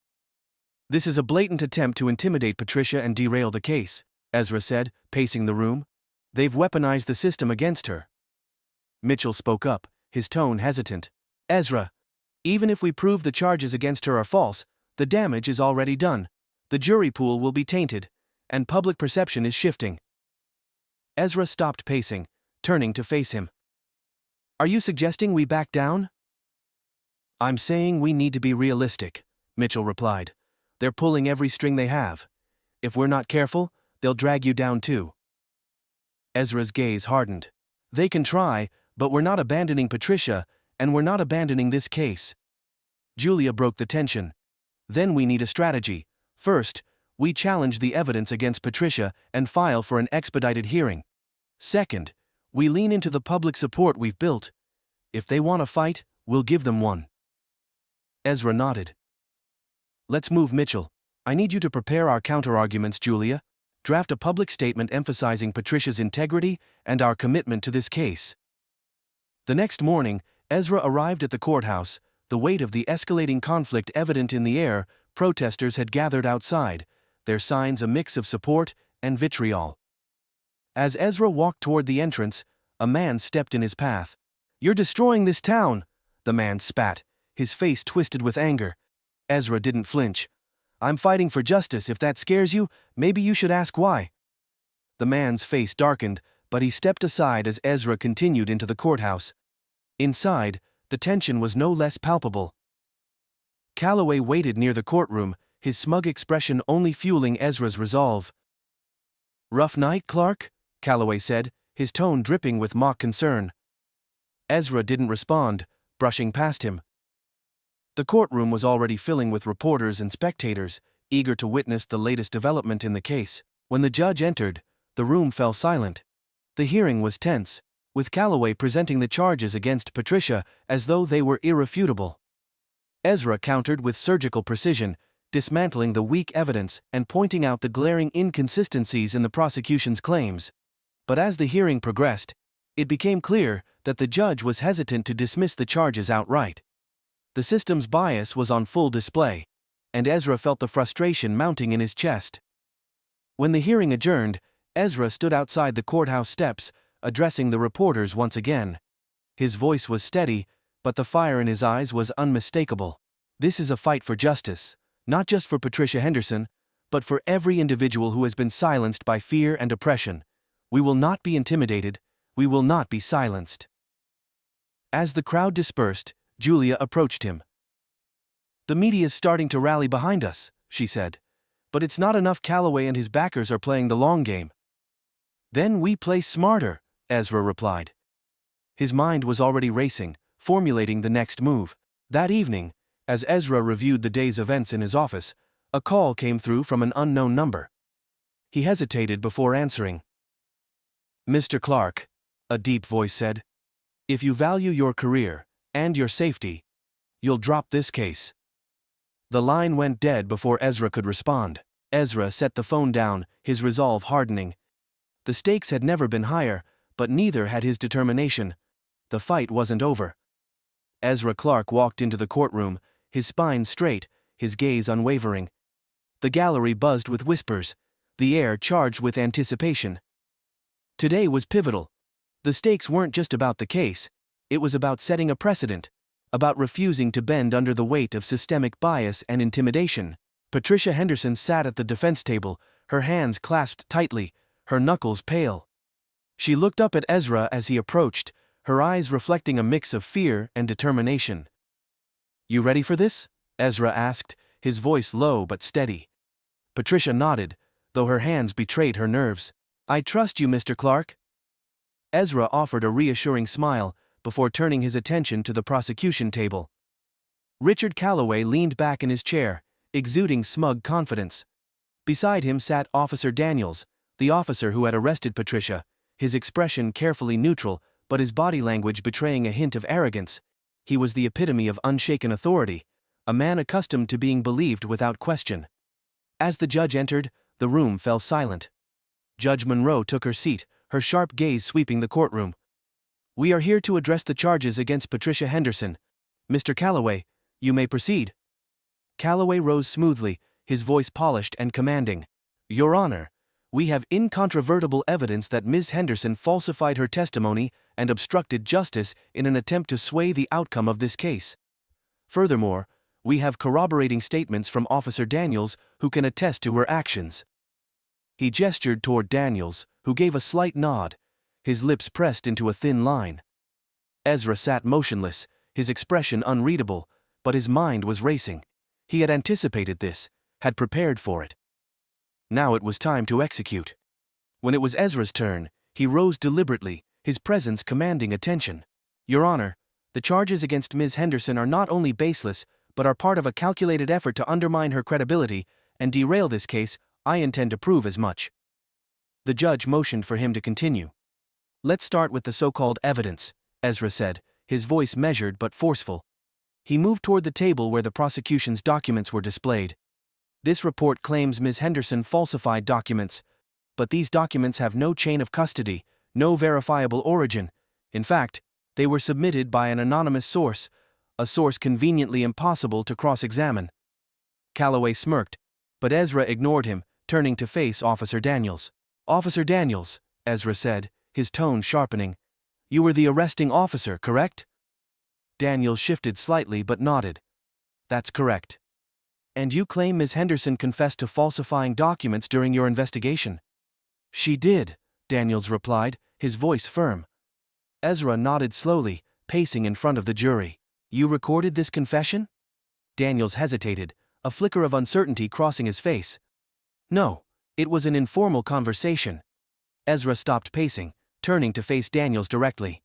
"This is a blatant attempt to intimidate Patricia and derail the case," Ezra said, pacing the room. "They've weaponized the system against her." Mitchell spoke up, his tone hesitant. "Ezra, even if we prove the charges against her are false, the damage is already done. The jury pool will be tainted, and public perception is shifting." Ezra stopped pacing, turning to face him. "Are you suggesting we back down?" "I'm saying we need to be realistic," Mitchell replied. "They're pulling every string they have. If we're not careful, they'll drag you down too." Ezra's gaze hardened. "They can try, but we're not abandoning Patricia, and we're not abandoning this case." Julia broke the tension. "Then we need a strategy. First, we challenge the evidence against Patricia and file for an expedited hearing. Second, we lean into the public support we've built. If they want a fight, we'll give them one." Ezra nodded. "Let's move, Mitchell. I need you to prepare our counterarguments, Julia. Draft a public statement emphasizing Patricia's integrity and our commitment to this case." The next morning, Ezra arrived at the courthouse, the weight of the escalating conflict evident in the air. Protesters had gathered outside, their signs a mix of support and vitriol. As Ezra walked toward the entrance, a man stepped in his path. "You're destroying this town," the man spat, his face twisted with anger. Ezra didn't flinch. "I'm fighting for justice. If that scares you, maybe you should ask why." The man's face darkened, but he stepped aside as Ezra continued into the courthouse. Inside, the tension was no less palpable. Calloway waited near the courtroom, his smug expression only fueling Ezra's resolve. "Rough night, Clarke?" Calloway said, his tone dripping with mock concern. Ezra didn't respond, brushing past him. The courtroom was already filling with reporters and spectators, eager to witness the latest development in the case. When the judge entered, the room fell silent. The hearing was tense, with Calloway presenting the charges against Patricia as though they were irrefutable. Ezra countered with surgical precision, dismantling the weak evidence and pointing out the glaring inconsistencies in the prosecution's claims. But as the hearing progressed, it became clear that the judge was hesitant to dismiss the charges outright. The system's bias was on full display, and Ezra felt the frustration mounting in his chest. When the hearing adjourned, Ezra stood outside the courthouse steps, addressing the reporters once again. His voice was steady, but the fire in his eyes was unmistakable. "This is a fight for justice, not just for Patricia Henderson, but for every individual who has been silenced by fear and oppression. We will not be intimidated, we will not be silenced." As the crowd dispersed, Julia approached him. "The media's starting to rally behind us," she said. "But it's not enough. Calloway and his backers are playing the long game." "Then we play smarter," Ezra replied. His mind was already racing, formulating the next move. That evening, as Ezra reviewed the day's events in his office, a call came through from an unknown number. He hesitated before answering. "Mr. Clarke," a deep voice said, "if you value your career and your safety, you'll drop this case." The line went dead before Ezra could respond. Ezra set the phone down, his resolve hardening. The stakes had never been higher, but neither had his determination. The fight wasn't over. Ezra Clarke walked into the courtroom, his spine straight, his gaze unwavering. The gallery buzzed with whispers, the air charged with anticipation. Today was pivotal. The stakes weren't just about the case, it was about setting a precedent, about refusing to bend under the weight of systemic bias and intimidation. Patricia Henderson sat at the defense table, her hands clasped tightly, her knuckles pale. She looked up at Ezra as he approached, her eyes reflecting a mix of fear and determination. "You ready for this?" Ezra asked, his voice low but steady. Patricia nodded, though her hands betrayed her nerves. "I trust you, Mr. Clarke." Ezra offered a reassuring smile, before turning his attention to the prosecution table. Richard Calloway leaned back in his chair, exuding smug confidence. Beside him sat Officer Daniels, the officer who had arrested Patricia, his expression carefully neutral, but his body language betraying a hint of arrogance. He was the epitome of unshaken authority, a man accustomed to being believed without question. As the judge entered, the room fell silent. Judge Monroe took her seat, her sharp gaze sweeping the courtroom. "We are here to address the charges against Patricia Henderson. Mr. Calloway, you may proceed." Calloway rose smoothly, his voice polished and commanding. "Your Honor, we have incontrovertible evidence that Ms. Henderson falsified her testimony and obstructed justice in an attempt to sway the outcome of this case. Furthermore, we have corroborating statements from Officer Daniels who can attest to her actions." He gestured toward Daniels, who gave a slight nod, his lips pressed into a thin line. Ezra sat motionless, his expression unreadable, but his mind was racing. He had anticipated this, had prepared for it. Now it was time to execute. When it was Ezra's turn, he rose deliberately, his presence commanding attention. "Your Honor, the charges against Ms. Henderson are not only baseless, but are part of a calculated effort to undermine her credibility and derail this case. I intend to prove as much." The judge motioned for him to continue. "Let's start with the so-called evidence," Ezra said, his voice measured but forceful. He moved toward the table where the prosecution's documents were displayed. "This report claims Ms. Henderson falsified documents, but these documents have no chain of custody, no verifiable origin. In fact, they were submitted by an anonymous source, a source conveniently impossible to cross-examine." Calloway smirked, but Ezra ignored him, turning to face Officer Daniels. "Officer Daniels," Ezra said, his tone sharpening, "you were the arresting officer, correct?" Daniels shifted slightly but nodded. That's correct. And you claim Ms. Henderson confessed to falsifying documents during your investigation? She did, Daniels replied, his voice firm. Ezra nodded slowly, pacing in front of the jury. You recorded this confession? Daniels hesitated, a flicker of uncertainty crossing his face. No, it was an informal conversation. Ezra stopped pacing, turning to face Daniels directly.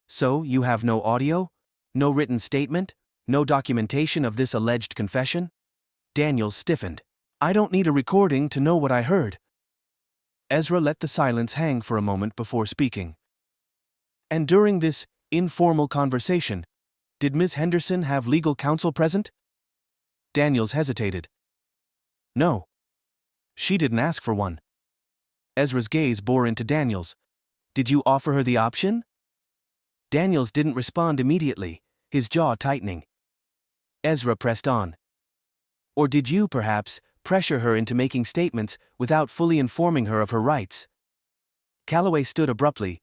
So, you have no audio? No written statement? No documentation of this alleged confession? Daniels stiffened. I don't need a recording to know what I heard. Ezra let the silence hang for a moment before speaking. And during this informal conversation, did Ms. Henderson have legal counsel present? Daniels hesitated. No. She didn't ask for one. Ezra's gaze bore into Daniels. Did you offer her the option? Daniels didn't respond immediately, his jaw tightening. Ezra pressed on. Or did you, perhaps, pressure her into making statements without fully informing her of her rights? Calloway stood abruptly.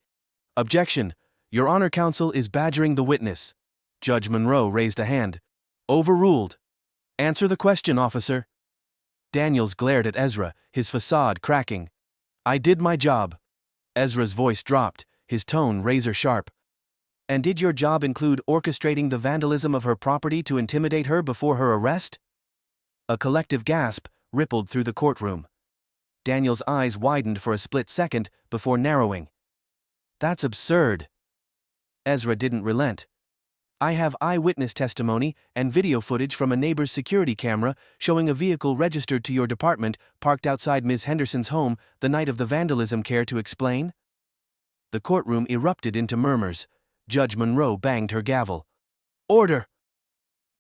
Objection. Your Honor, counsel is badgering the witness. Judge Monroe raised a hand. Overruled. Answer the question, officer. Daniels glared at Ezra, his facade cracking. I did my job. Ezra's voice dropped, his tone razor-sharp. And did your job include orchestrating the vandalism of her property to intimidate her before her arrest? A collective gasp rippled through the courtroom. Daniels' eyes widened for a split second before narrowing. That's absurd. Ezra didn't relent. I have eyewitness testimony and video footage from a neighbor's security camera showing a vehicle registered to your department parked outside Ms. Henderson's home the night of the vandalism. Care to explain? The courtroom erupted into murmurs. Judge Monroe banged her gavel. Order!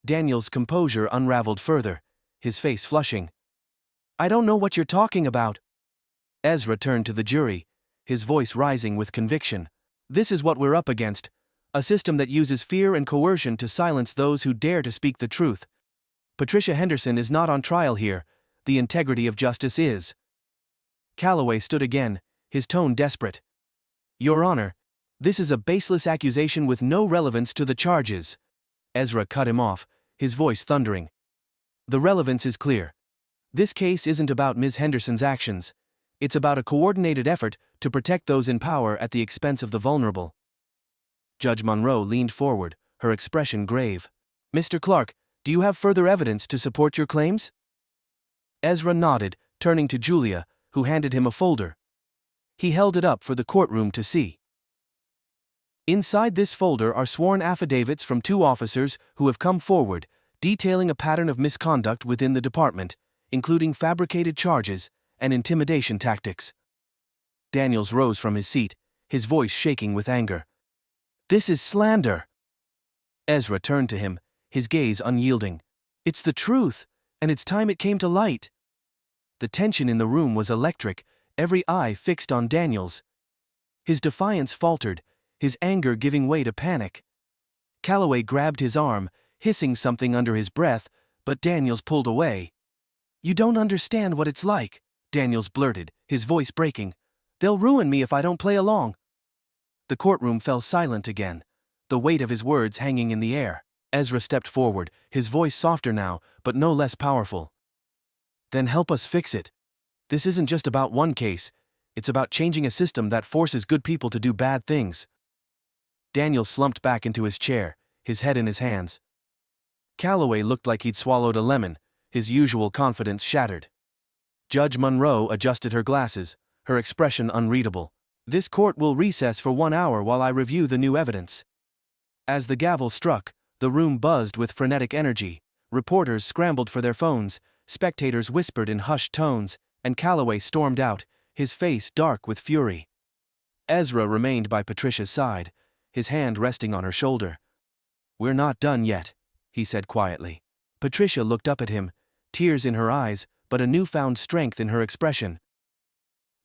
Daniels' composure unraveled further, his face flushing. I don't know what you're talking about. Ezra turned to the jury, his voice rising with conviction. This is what we're up against. A system that uses fear and coercion to silence those who dare to speak the truth. Patricia Henderson is not on trial here. The integrity of justice is. Calloway stood again, his tone desperate. Your Honor, this is a baseless accusation with no relevance to the charges. Ezra cut him off, his voice thundering. The relevance is clear. This case isn't about Ms. Henderson's actions. It's about a coordinated effort to protect those in power at the expense of the vulnerable. Judge Monroe leaned forward, her expression grave. Mr. Clarke, do you have further evidence to support your claims? Ezra nodded, turning to Julia, who handed him a folder. He held it up for the courtroom to see. Inside this folder are sworn affidavits from 2 officers who have come forward, detailing a pattern of misconduct within the department, including fabricated charges and intimidation tactics. Daniels rose from his seat, his voice shaking with anger. This is slander. Ezra turned to him, his gaze unyielding. It's the truth, and it's time it came to light. The tension in the room was electric, every eye fixed on Daniels. His defiance faltered, his anger giving way to panic. Calloway grabbed his arm, hissing something under his breath, but Daniels pulled away. You don't understand what it's like, Daniels blurted, his voice breaking. They'll ruin me if I don't play along. The courtroom fell silent again, the weight of his words hanging in the air. Ezra stepped forward, his voice softer now, but no less powerful. Then help us fix it. This isn't just about one case, it's about changing a system that forces good people to do bad things. Daniel slumped back into his chair, his head in his hands. Calloway looked like he'd swallowed a lemon, his usual confidence shattered. Judge Monroe adjusted her glasses, her expression unreadable. This court will recess for 1 hour while I review the new evidence. As the gavel struck, the room buzzed with frenetic energy. Reporters scrambled for their phones, spectators whispered in hushed tones, and Calloway stormed out, his face dark with fury. Ezra remained by Patricia's side, his hand resting on her shoulder. We're not done yet, he said quietly. Patricia looked up at him, tears in her eyes, but a newfound strength in her expression.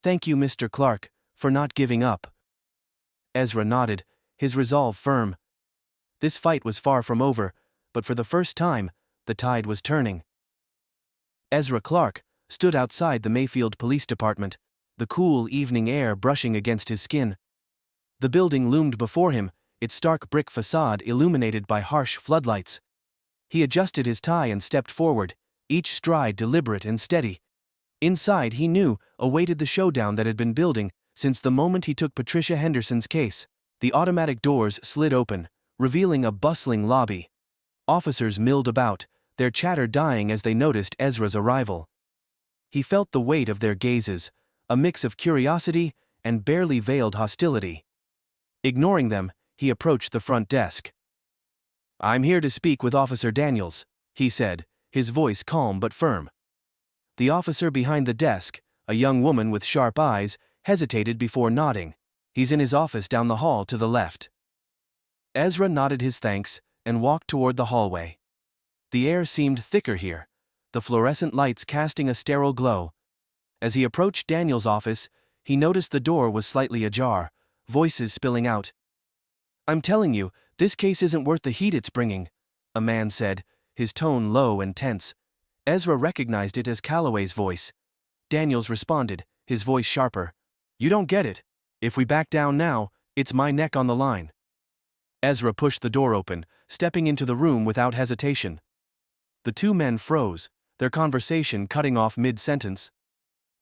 Thank you, Mr. Clarke, for not giving up. Ezra nodded, his resolve firm. This fight was far from over, but for the first time, the tide was turning. Ezra Clarke stood outside the Mayfield Police Department, the cool evening air brushing against his skin. The building loomed before him, its stark brick facade illuminated by harsh floodlights. He adjusted his tie and stepped forward, each stride deliberate and steady. Inside, he knew, awaited the showdown that had been building since the moment he took Patricia Henderson's case. The automatic doors slid open, revealing a bustling lobby. Officers milled about, their chatter dying as they noticed Ezra's arrival. He felt the weight of their gazes, a mix of curiosity and barely veiled hostility. Ignoring them, he approached the front desk. "I'm here to speak with Officer Daniels," he said, his voice calm but firm. The officer behind the desk, a young woman with sharp eyes, hesitated before nodding. "He's in his office down the hall to the left." Ezra nodded his thanks and walked toward the hallway. The air seemed thicker here, the fluorescent lights casting a sterile glow. As he approached Daniels' office, he noticed the door was slightly ajar, voices spilling out. "I'm telling you, this case isn't worth the heat it's bringing," a man said, his tone low and tense. Ezra recognized it as Calloway's voice. Daniels responded, his voice sharper. "You don't get it. If we back down now, it's my neck on the line." Ezra pushed the door open, stepping into the room without hesitation. The two men froze, their conversation cutting off mid-sentence.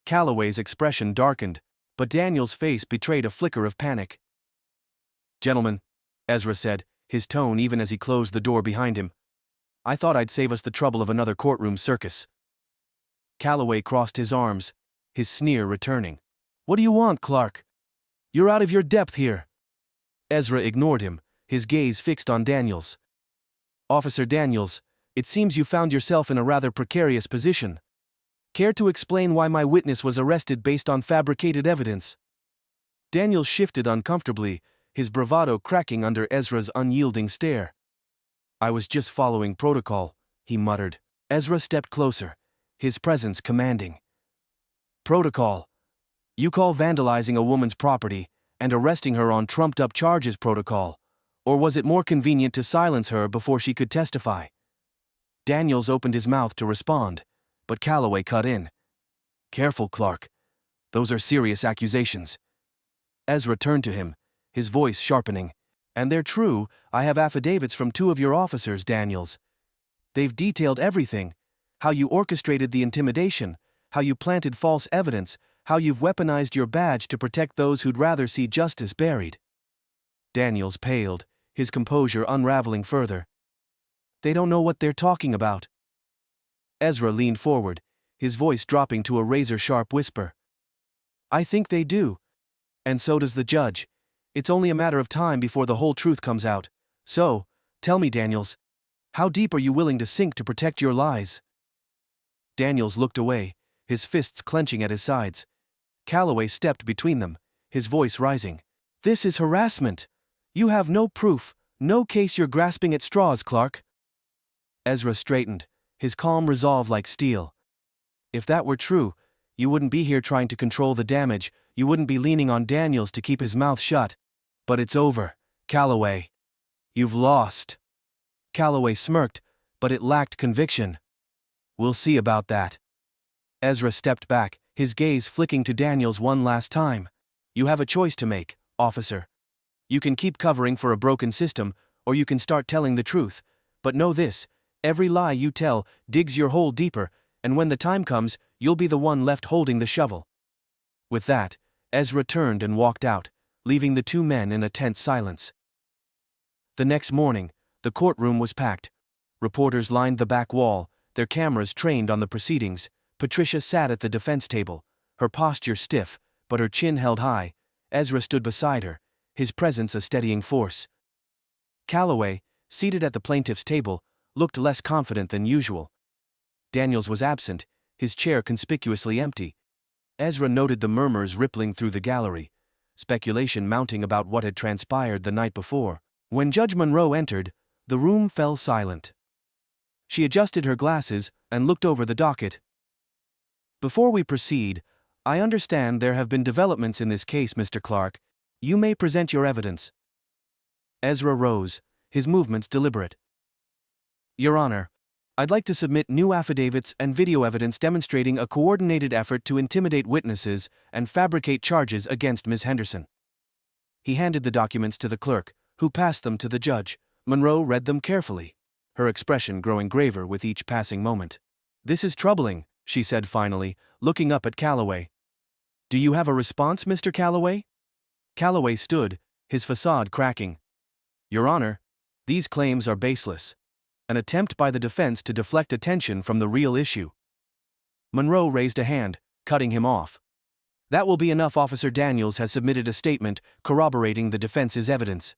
Calloway's expression darkened, but Daniels' face betrayed a flicker of panic. "Gentlemen," Ezra said, his tone even as he closed the door behind him, "I thought I'd save us the trouble of another courtroom circus." Calloway crossed his arms, his sneer returning. "What do you want, Clarke? You're out of your depth here." Ezra ignored him, his gaze fixed on Daniels. "Officer Daniels, it seems you found yourself in a rather precarious position. Care to explain why my witness was arrested based on fabricated evidence?" Daniels shifted uncomfortably, his bravado cracking under Ezra's unyielding stare. "I was just following protocol," he muttered. Ezra stepped closer, his presence commanding. "Protocol? You call vandalizing a woman's property and arresting her on trumped-up charges protocol, or was it more convenient to silence her before she could testify?" Daniels opened his mouth to respond, but Calloway cut in. "Careful, Clarke. Those are serious accusations." Ezra turned to him, his voice sharpening. "And they're true. I have affidavits from 2 of your officers, Daniels. They've detailed everything. How you orchestrated the intimidation, how you planted false evidence, how you've weaponized your badge to protect those who'd rather see justice buried." Daniels paled, his composure unraveling further. "They don't know what they're talking about." Ezra leaned forward, his voice dropping to a razor-sharp whisper. "I think they do. And so does the judge. It's only a matter of time before the whole truth comes out. So, tell me, Daniels, how deep are you willing to sink to protect your lies?" Daniels looked away, his fists clenching at his sides. Calloway stepped between them, his voice rising. "This is harassment. You have no proof, no case. You're grasping at straws, Clarke." Ezra straightened, his calm resolve like steel. "If that were true, you wouldn't be here trying to control the damage, you wouldn't be leaning on Daniels to keep his mouth shut. But it's over, Calloway. You've lost." Calloway smirked, but it lacked conviction. "We'll see about that." Ezra stepped back, his gaze flicking to Daniels one last time. "You have a choice to make, officer. You can keep covering for a broken system, or you can start telling the truth. But know this, every lie you tell digs your hole deeper, and when the time comes, you'll be the one left holding the shovel." With that, Ezra turned and walked out, leaving the two men in a tense silence. The next morning, the courtroom was packed. Reporters lined the back wall, their cameras trained on the proceedings. Patricia sat at the defense table, her posture stiff, but her chin held high. Ezra stood beside her, his presence a steadying force. Calloway, seated at the plaintiff's table, looked less confident than usual. Daniels was absent, his chair conspicuously empty. Ezra noted the murmurs rippling through the gallery, speculation mounting about what had transpired the night before. When Judge Monroe entered, the room fell silent. She adjusted her glasses and looked over the docket. "Before we proceed, I understand there have been developments in this case, Mr. Clarke. You may present your evidence." Ezra rose, his movements deliberate. "Your Honor, I'd like to submit new affidavits and video evidence demonstrating a coordinated effort to intimidate witnesses and fabricate charges against Ms. Henderson." He handed the documents to the clerk, who passed them to the judge. Monroe read them carefully, her expression growing graver with each passing moment. "This is troubling," she said finally, looking up at Calloway. "Do you have a response, Mr. Calloway?" Calloway stood, his facade cracking. "Your Honor, these claims are baseless. An attempt by the defense to deflect attention from the real issue." Monroe raised a hand, cutting him off. "That will be enough. Officer Daniels has submitted a statement corroborating the defense's evidence."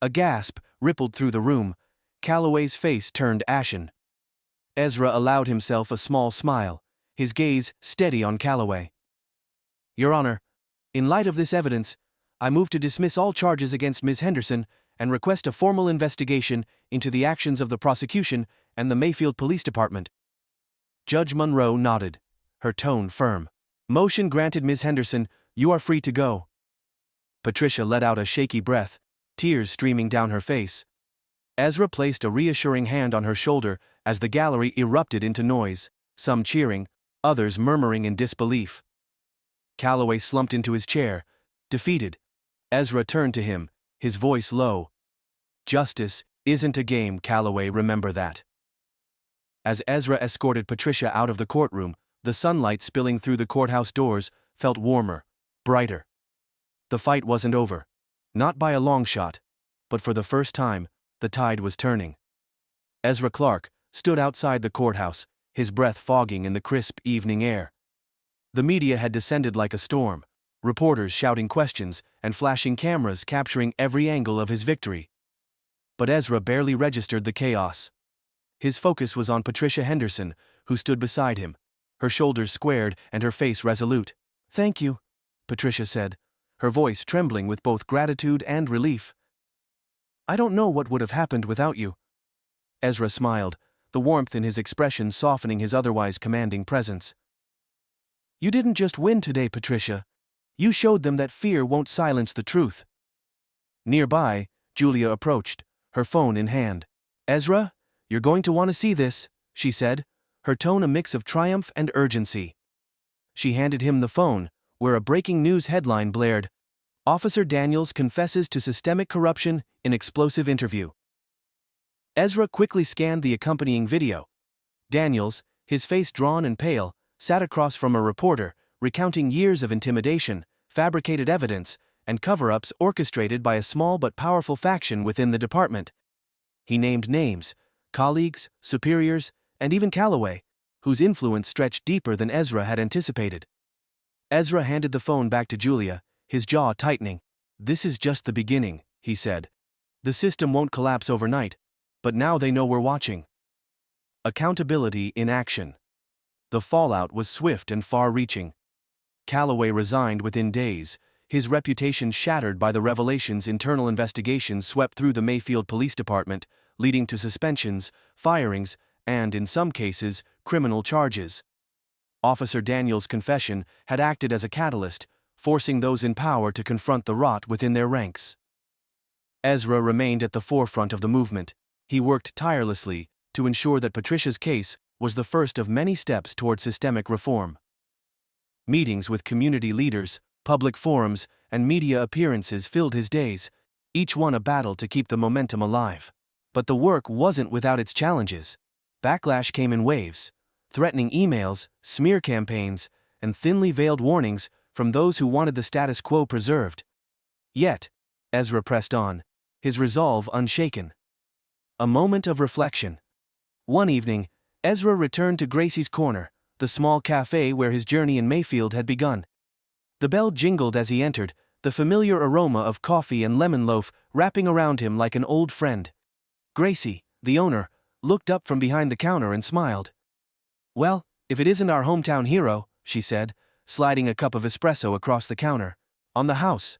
A gasp rippled through the room. Calloway's face turned ashen. Ezra allowed himself a small smile, his gaze steady on Calloway. "Your Honor, in light of this evidence, I move to dismiss all charges against Ms. Henderson and request a formal investigation into the actions of the prosecution and the Mayfield Police Department." Judge Monroe nodded, her tone firm. "Motion granted. Ms. Henderson, you are free to go." Patricia let out a shaky breath, tears streaming down her face. Ezra placed a reassuring hand on her shoulder as the gallery erupted into noise, some cheering, others murmuring in disbelief. Calloway slumped into his chair, defeated. Ezra turned to him, his voice low. "Justice isn't a game, Calloway, remember that." As Ezra escorted Patricia out of the courtroom, the sunlight spilling through the courthouse doors felt warmer, brighter. The fight wasn't over. Not by a long shot. But for the first time, the tide was turning. Ezra Clarke stood outside the courthouse, his breath fogging in the crisp evening air. The media had descended like a storm, reporters shouting questions and flashing cameras capturing every angle of his victory. But Ezra barely registered the chaos. His focus was on Patricia Henderson, who stood beside him, her shoulders squared and her face resolute. "Thank you," Patricia said, her voice trembling with both gratitude and relief. "I don't know what would have happened without you." Ezra smiled, the warmth in his expression softening his otherwise commanding presence. "You didn't just win today, Patricia. You showed them that fear won't silence the truth." Nearby, Julia approached, her phone in hand. "Ezra, you're going to want to see this," she said, her tone a mix of triumph and urgency. She handed him the phone, where a breaking news headline blared, "Officer Daniels confesses to systemic corruption in explosive interview." Ezra quickly scanned the accompanying video. Daniels, his face drawn and pale, sat across from a reporter, recounting years of intimidation, fabricated evidence, and cover-ups orchestrated by a small but powerful faction within the department. He named names, colleagues, superiors, and even Calloway, whose influence stretched deeper than Ezra had anticipated. Ezra handed the phone back to Julia, his jaw tightening. "This is just the beginning," he said. "The system won't collapse overnight, but now they know we're watching." Accountability in action. The fallout was swift and far-reaching. Calloway resigned within days, his reputation shattered by the revelations. Internal investigations swept through the Mayfield Police Department, leading to suspensions, firings, and, in some cases, criminal charges. Officer Daniels' confession had acted as a catalyst, forcing those in power to confront the rot within their ranks. Ezra remained at the forefront of the movement. He worked tirelessly to ensure that Patricia's case was the first of many steps toward systemic reform. Meetings with community leaders, public forums, and media appearances filled his days, each one a battle to keep the momentum alive. But the work wasn't without its challenges. Backlash came in waves, threatening emails, smear campaigns, and thinly veiled warnings from those who wanted the status quo preserved. Yet, Ezra pressed on, his resolve unshaken. A moment of reflection. One evening, Ezra returned to Gracie's Corner, the small cafe where his journey in Mayfield had begun. The bell jingled as he entered, the familiar aroma of coffee and lemon loaf wrapping around him like an old friend. Gracie, the owner, looked up from behind the counter and smiled. "Well, if it isn't our hometown hero," she said, sliding a cup of espresso across the counter. "On the house."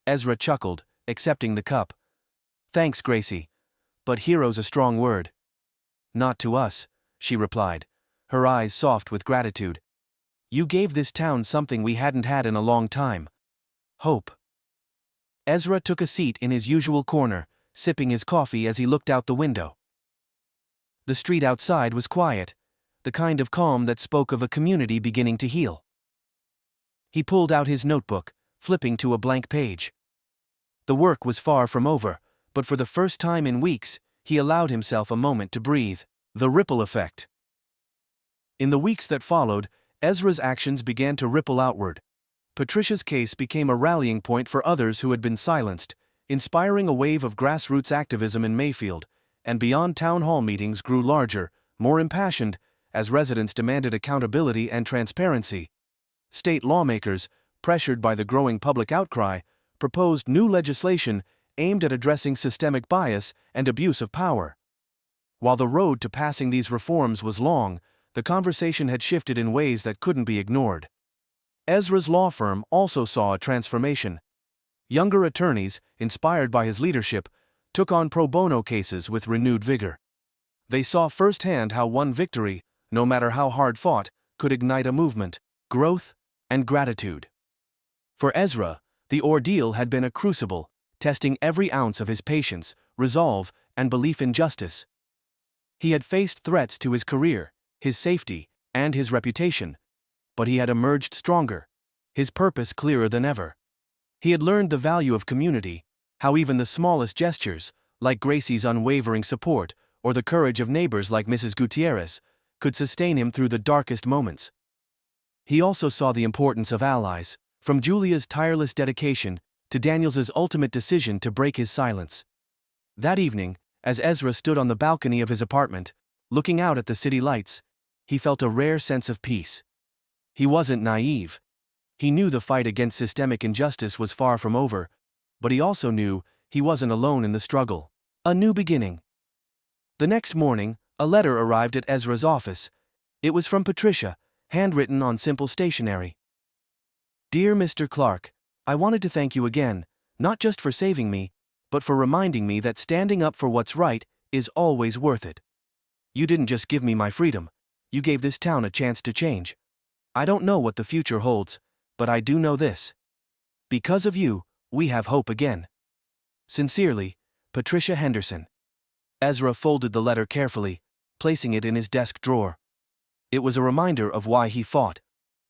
Ezra chuckled, accepting the cup. "Thanks, Gracie. But hero's a strong word." "Not to us," she replied, her eyes soft with gratitude. "You gave this town something we hadn't had in a long time. Hope." Ezra took a seat in his usual corner, sipping his coffee as he looked out the window. The street outside was quiet, the kind of calm that spoke of a community beginning to heal. He pulled out his notebook, flipping to a blank page. The work was far from over, but for the first time in weeks, he allowed himself a moment to breathe. The ripple effect. In the weeks that followed, Ezra's actions began to ripple outward. Patricia's case became a rallying point for others who had been silenced, inspiring a wave of grassroots activism in Mayfield, and beyond town hall meetings grew larger, more impassioned, as residents demanded accountability and transparency. State lawmakers, pressured by the growing public outcry, proposed new legislation aimed at addressing systemic bias and abuse of power. While the road to passing these reforms was long, the conversation had shifted in ways that couldn't be ignored. Ezra's law firm also saw a transformation. Younger attorneys, inspired by his leadership, took on pro bono cases with renewed vigor. They saw firsthand how one victory, no matter how hard fought, could ignite a movement, growth, and gratitude. For Ezra, the ordeal had been a crucible, testing every ounce of his patience, resolve, and belief in justice. He had faced threats to his career, his safety, and his reputation, but he had emerged stronger, his purpose clearer than ever. He had learned the value of community, how even the smallest gestures, like Gracie's unwavering support, or the courage of neighbors like Mrs. Gutierrez, could sustain him through the darkest moments. He also saw the importance of allies, from Julia's tireless dedication to Daniel's ultimate decision to break his silence. That evening, as Ezra stood on the balcony of his apartment, looking out at the city lights, he felt a rare sense of peace. He wasn't naive. He knew the fight against systemic injustice was far from over, but he also knew he wasn't alone in the struggle. A new beginning. The next morning, a letter arrived at Ezra's office. It was from Patricia, handwritten on simple stationery. Dear Mr. Clarke, I wanted to thank you again, not just for saving me, but for reminding me that standing up for what's right is always worth it. You didn't just give me my freedom, you gave this town a chance to change. I don't know what the future holds, but I do know this. Because of you, we have hope again. Sincerely, Patricia Henderson. Ezra folded the letter carefully, placing it in his desk drawer. It was a reminder of why he fought,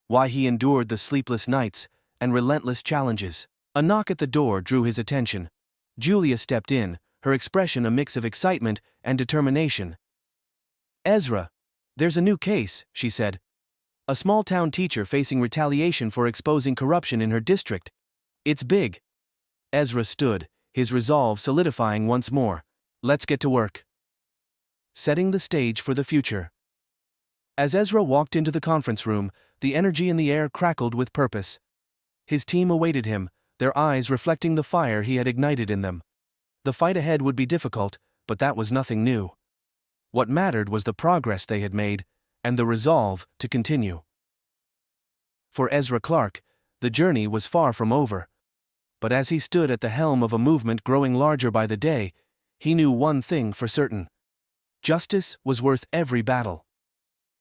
why he endured the sleepless nights and relentless challenges. A knock at the door drew his attention. Julia stepped in, her expression a mix of excitement and determination. Ezra, there's a new case, she said. A small-town teacher facing retaliation for exposing corruption in her district. It's big. Ezra stood, his resolve solidifying once more. Let's get to work. Setting the stage for the future. As Ezra walked into the conference room, the energy in the air crackled with purpose. His team awaited him, their eyes reflecting the fire he had ignited in them. The fight ahead would be difficult, but that was nothing new. What mattered was the progress they had made, and the resolve to continue. For Ezra Clarke, the journey was far from over. But as he stood at the helm of a movement growing larger by the day, he knew one thing for certain. Justice was worth every battle.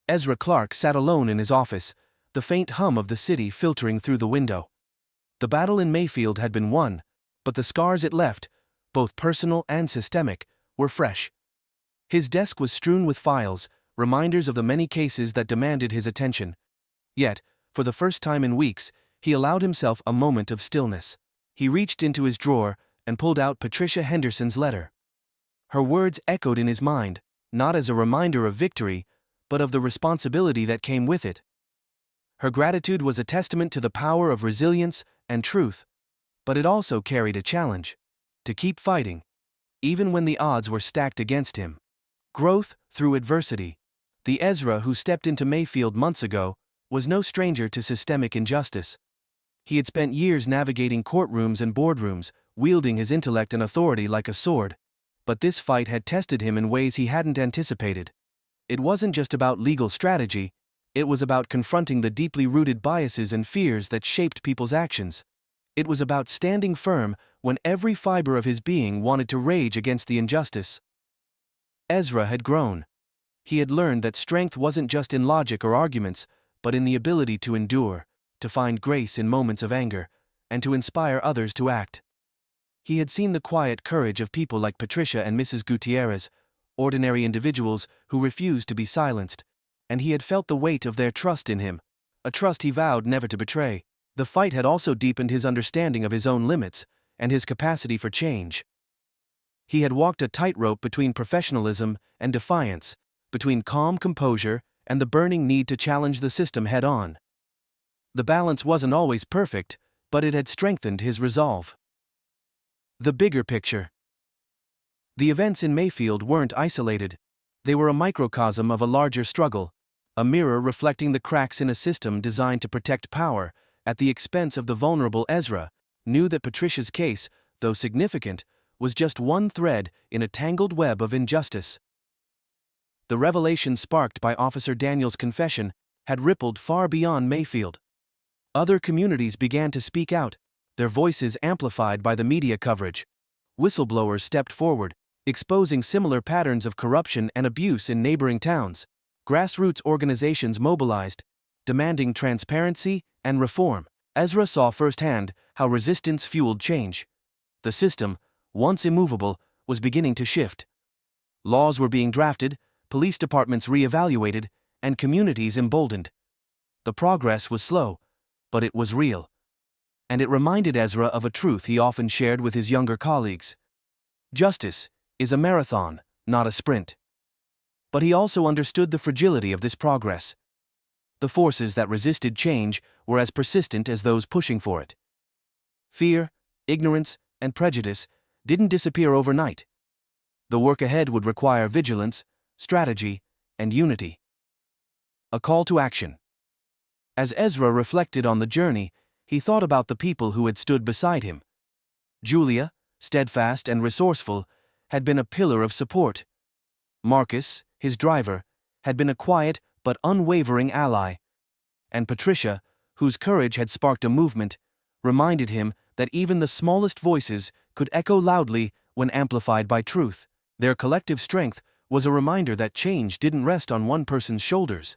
Ezra Clarke sat alone in his office, the faint hum of the city filtering through the window. The battle in Mayfield had been won, but the scars it left, both personal and systemic, were fresh. His desk was strewn with files, reminders of the many cases that demanded his attention. Yet, for the first time in weeks, he allowed himself a moment of stillness. He reached into his drawer and pulled out Patricia Henderson's letter. Her words echoed in his mind, not as a reminder of victory, but of the responsibility that came with it. Her gratitude was a testament to the power of resilience and truth, but it also carried a challenge: to keep fighting, even when the odds were stacked against him. Growth through adversity. The Ezra who stepped into Mayfield months ago was no stranger to systemic injustice. He had spent years navigating courtrooms and boardrooms, wielding his intellect and authority like a sword. But this fight had tested him in ways he hadn't anticipated. It wasn't just about legal strategy, it was about confronting the deeply rooted biases and fears that shaped people's actions. It was about standing firm when every fiber of his being wanted to rage against the injustice. Ezra had grown. He had learned that strength wasn't just in logic or arguments, but in the ability to endure, to find grace in moments of anger, and to inspire others to act. He had seen the quiet courage of people like Patricia and Mrs. Gutierrez, ordinary individuals who refused to be silenced, and he had felt the weight of their trust in him, a trust he vowed never to betray. The fight had also deepened his understanding of his own limits, and his capacity for change. He had walked a tightrope between professionalism and defiance, between calm composure and the burning need to challenge the system head-on. The balance wasn't always perfect, but it had strengthened his resolve. The bigger picture. The events in Mayfield weren't isolated. They were a microcosm of a larger struggle, a mirror reflecting the cracks in a system designed to protect power at the expense of the vulnerable. Ezra knew that Patricia's case, though significant, was just one thread in a tangled web of injustice. The revelation sparked by Officer Daniel's confession had rippled far beyond Mayfield. Other communities began to speak out, their voices amplified by the media coverage. Whistleblowers stepped forward, exposing similar patterns of corruption and abuse in neighboring towns. Grassroots organizations mobilized, demanding transparency and reform. Ezra saw firsthand how resistance fueled change. The system, once immovable, was beginning to shift. Laws were being drafted, police departments re-evaluated, and communities emboldened. The progress was slow, but it was real. And it reminded Ezra of a truth he often shared with his younger colleagues. Justice is a marathon, not a sprint. But he also understood the fragility of this progress. The forces that resisted change were as persistent as those pushing for it. Fear, ignorance, and prejudice didn't disappear overnight. The work ahead would require vigilance, strategy, and unity. A call to action. As Ezra reflected on the journey, he thought about the people who had stood beside him. Julia, steadfast and resourceful, had been a pillar of support. Marcus, his driver, had been a quiet but unwavering ally. And Patricia, whose courage had sparked a movement, reminded him that even the smallest voices could echo loudly when amplified by truth. Their collective strength was a reminder that change didn't rest on one person's shoulders.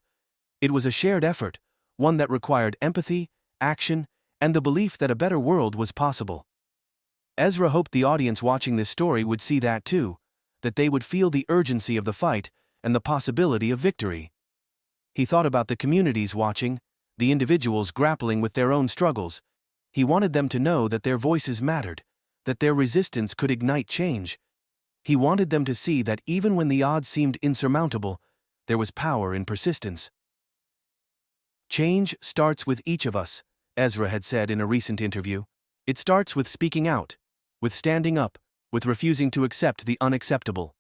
It was a shared effort, one that required empathy, action, and the belief that a better world was possible. Ezra hoped the audience watching this story would see that too, that they would feel the urgency of the fight and the possibility of victory. He thought about the communities watching, the individuals grappling with their own struggles. He wanted them to know that their voices mattered, that their resistance could ignite change. He wanted them to see that even when the odds seemed insurmountable, there was power in persistence. Change starts with each of us, Ezra had said in a recent interview. It starts with speaking out, with standing up, with refusing to accept the unacceptable.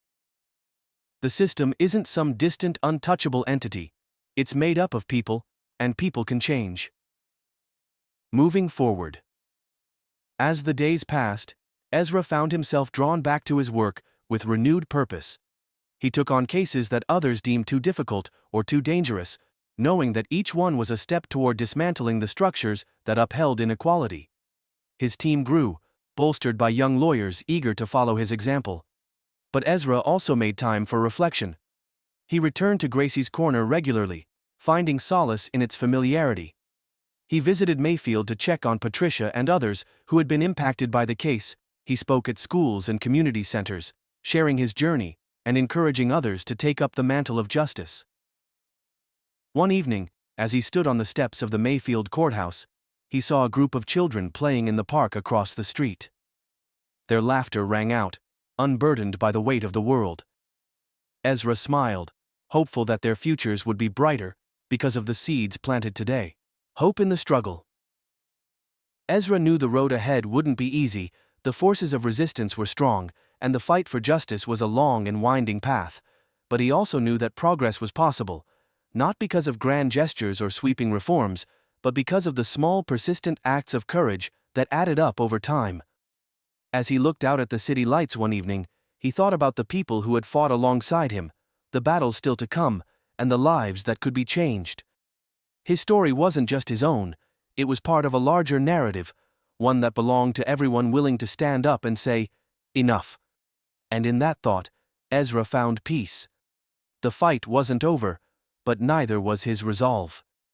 The system isn't some distant, untouchable entity. It's made up of people, and people can change. Moving forward. As the days passed, Ezra found himself drawn back to his work with renewed purpose. He took on cases that others deemed too difficult or too dangerous, knowing that each one was a step toward dismantling the structures that upheld inequality. His team grew, bolstered by young lawyers eager to follow his example. But Ezra also made time for reflection. He returned to Gracie's Corner regularly, finding solace in its familiarity. He visited Mayfield to check on Patricia and others who had been impacted by the case. He spoke at schools and community centers, sharing his journey and encouraging others to take up the mantle of justice. One evening, as he stood on the steps of the Mayfield courthouse, he saw a group of children playing in the park across the street. Their laughter rang out, unburdened by the weight of the world. Ezra smiled, hopeful that their futures would be brighter because of the seeds planted today. Hope in the struggle. Ezra knew the road ahead wouldn't be easy. The forces of resistance were strong, and the fight for justice was a long and winding path. But he also knew that progress was possible, not because of grand gestures or sweeping reforms, but because of the small, persistent acts of courage that added up over time. As he looked out at the city lights one evening, he thought about the people who had fought alongside him, the battles still to come, and the lives that could be changed. His story wasn't just his own, it was part of a larger narrative, one that belonged to everyone willing to stand up and say, "Enough." And in that thought, Ezra found peace. The fight wasn't over, but neither was his resolve.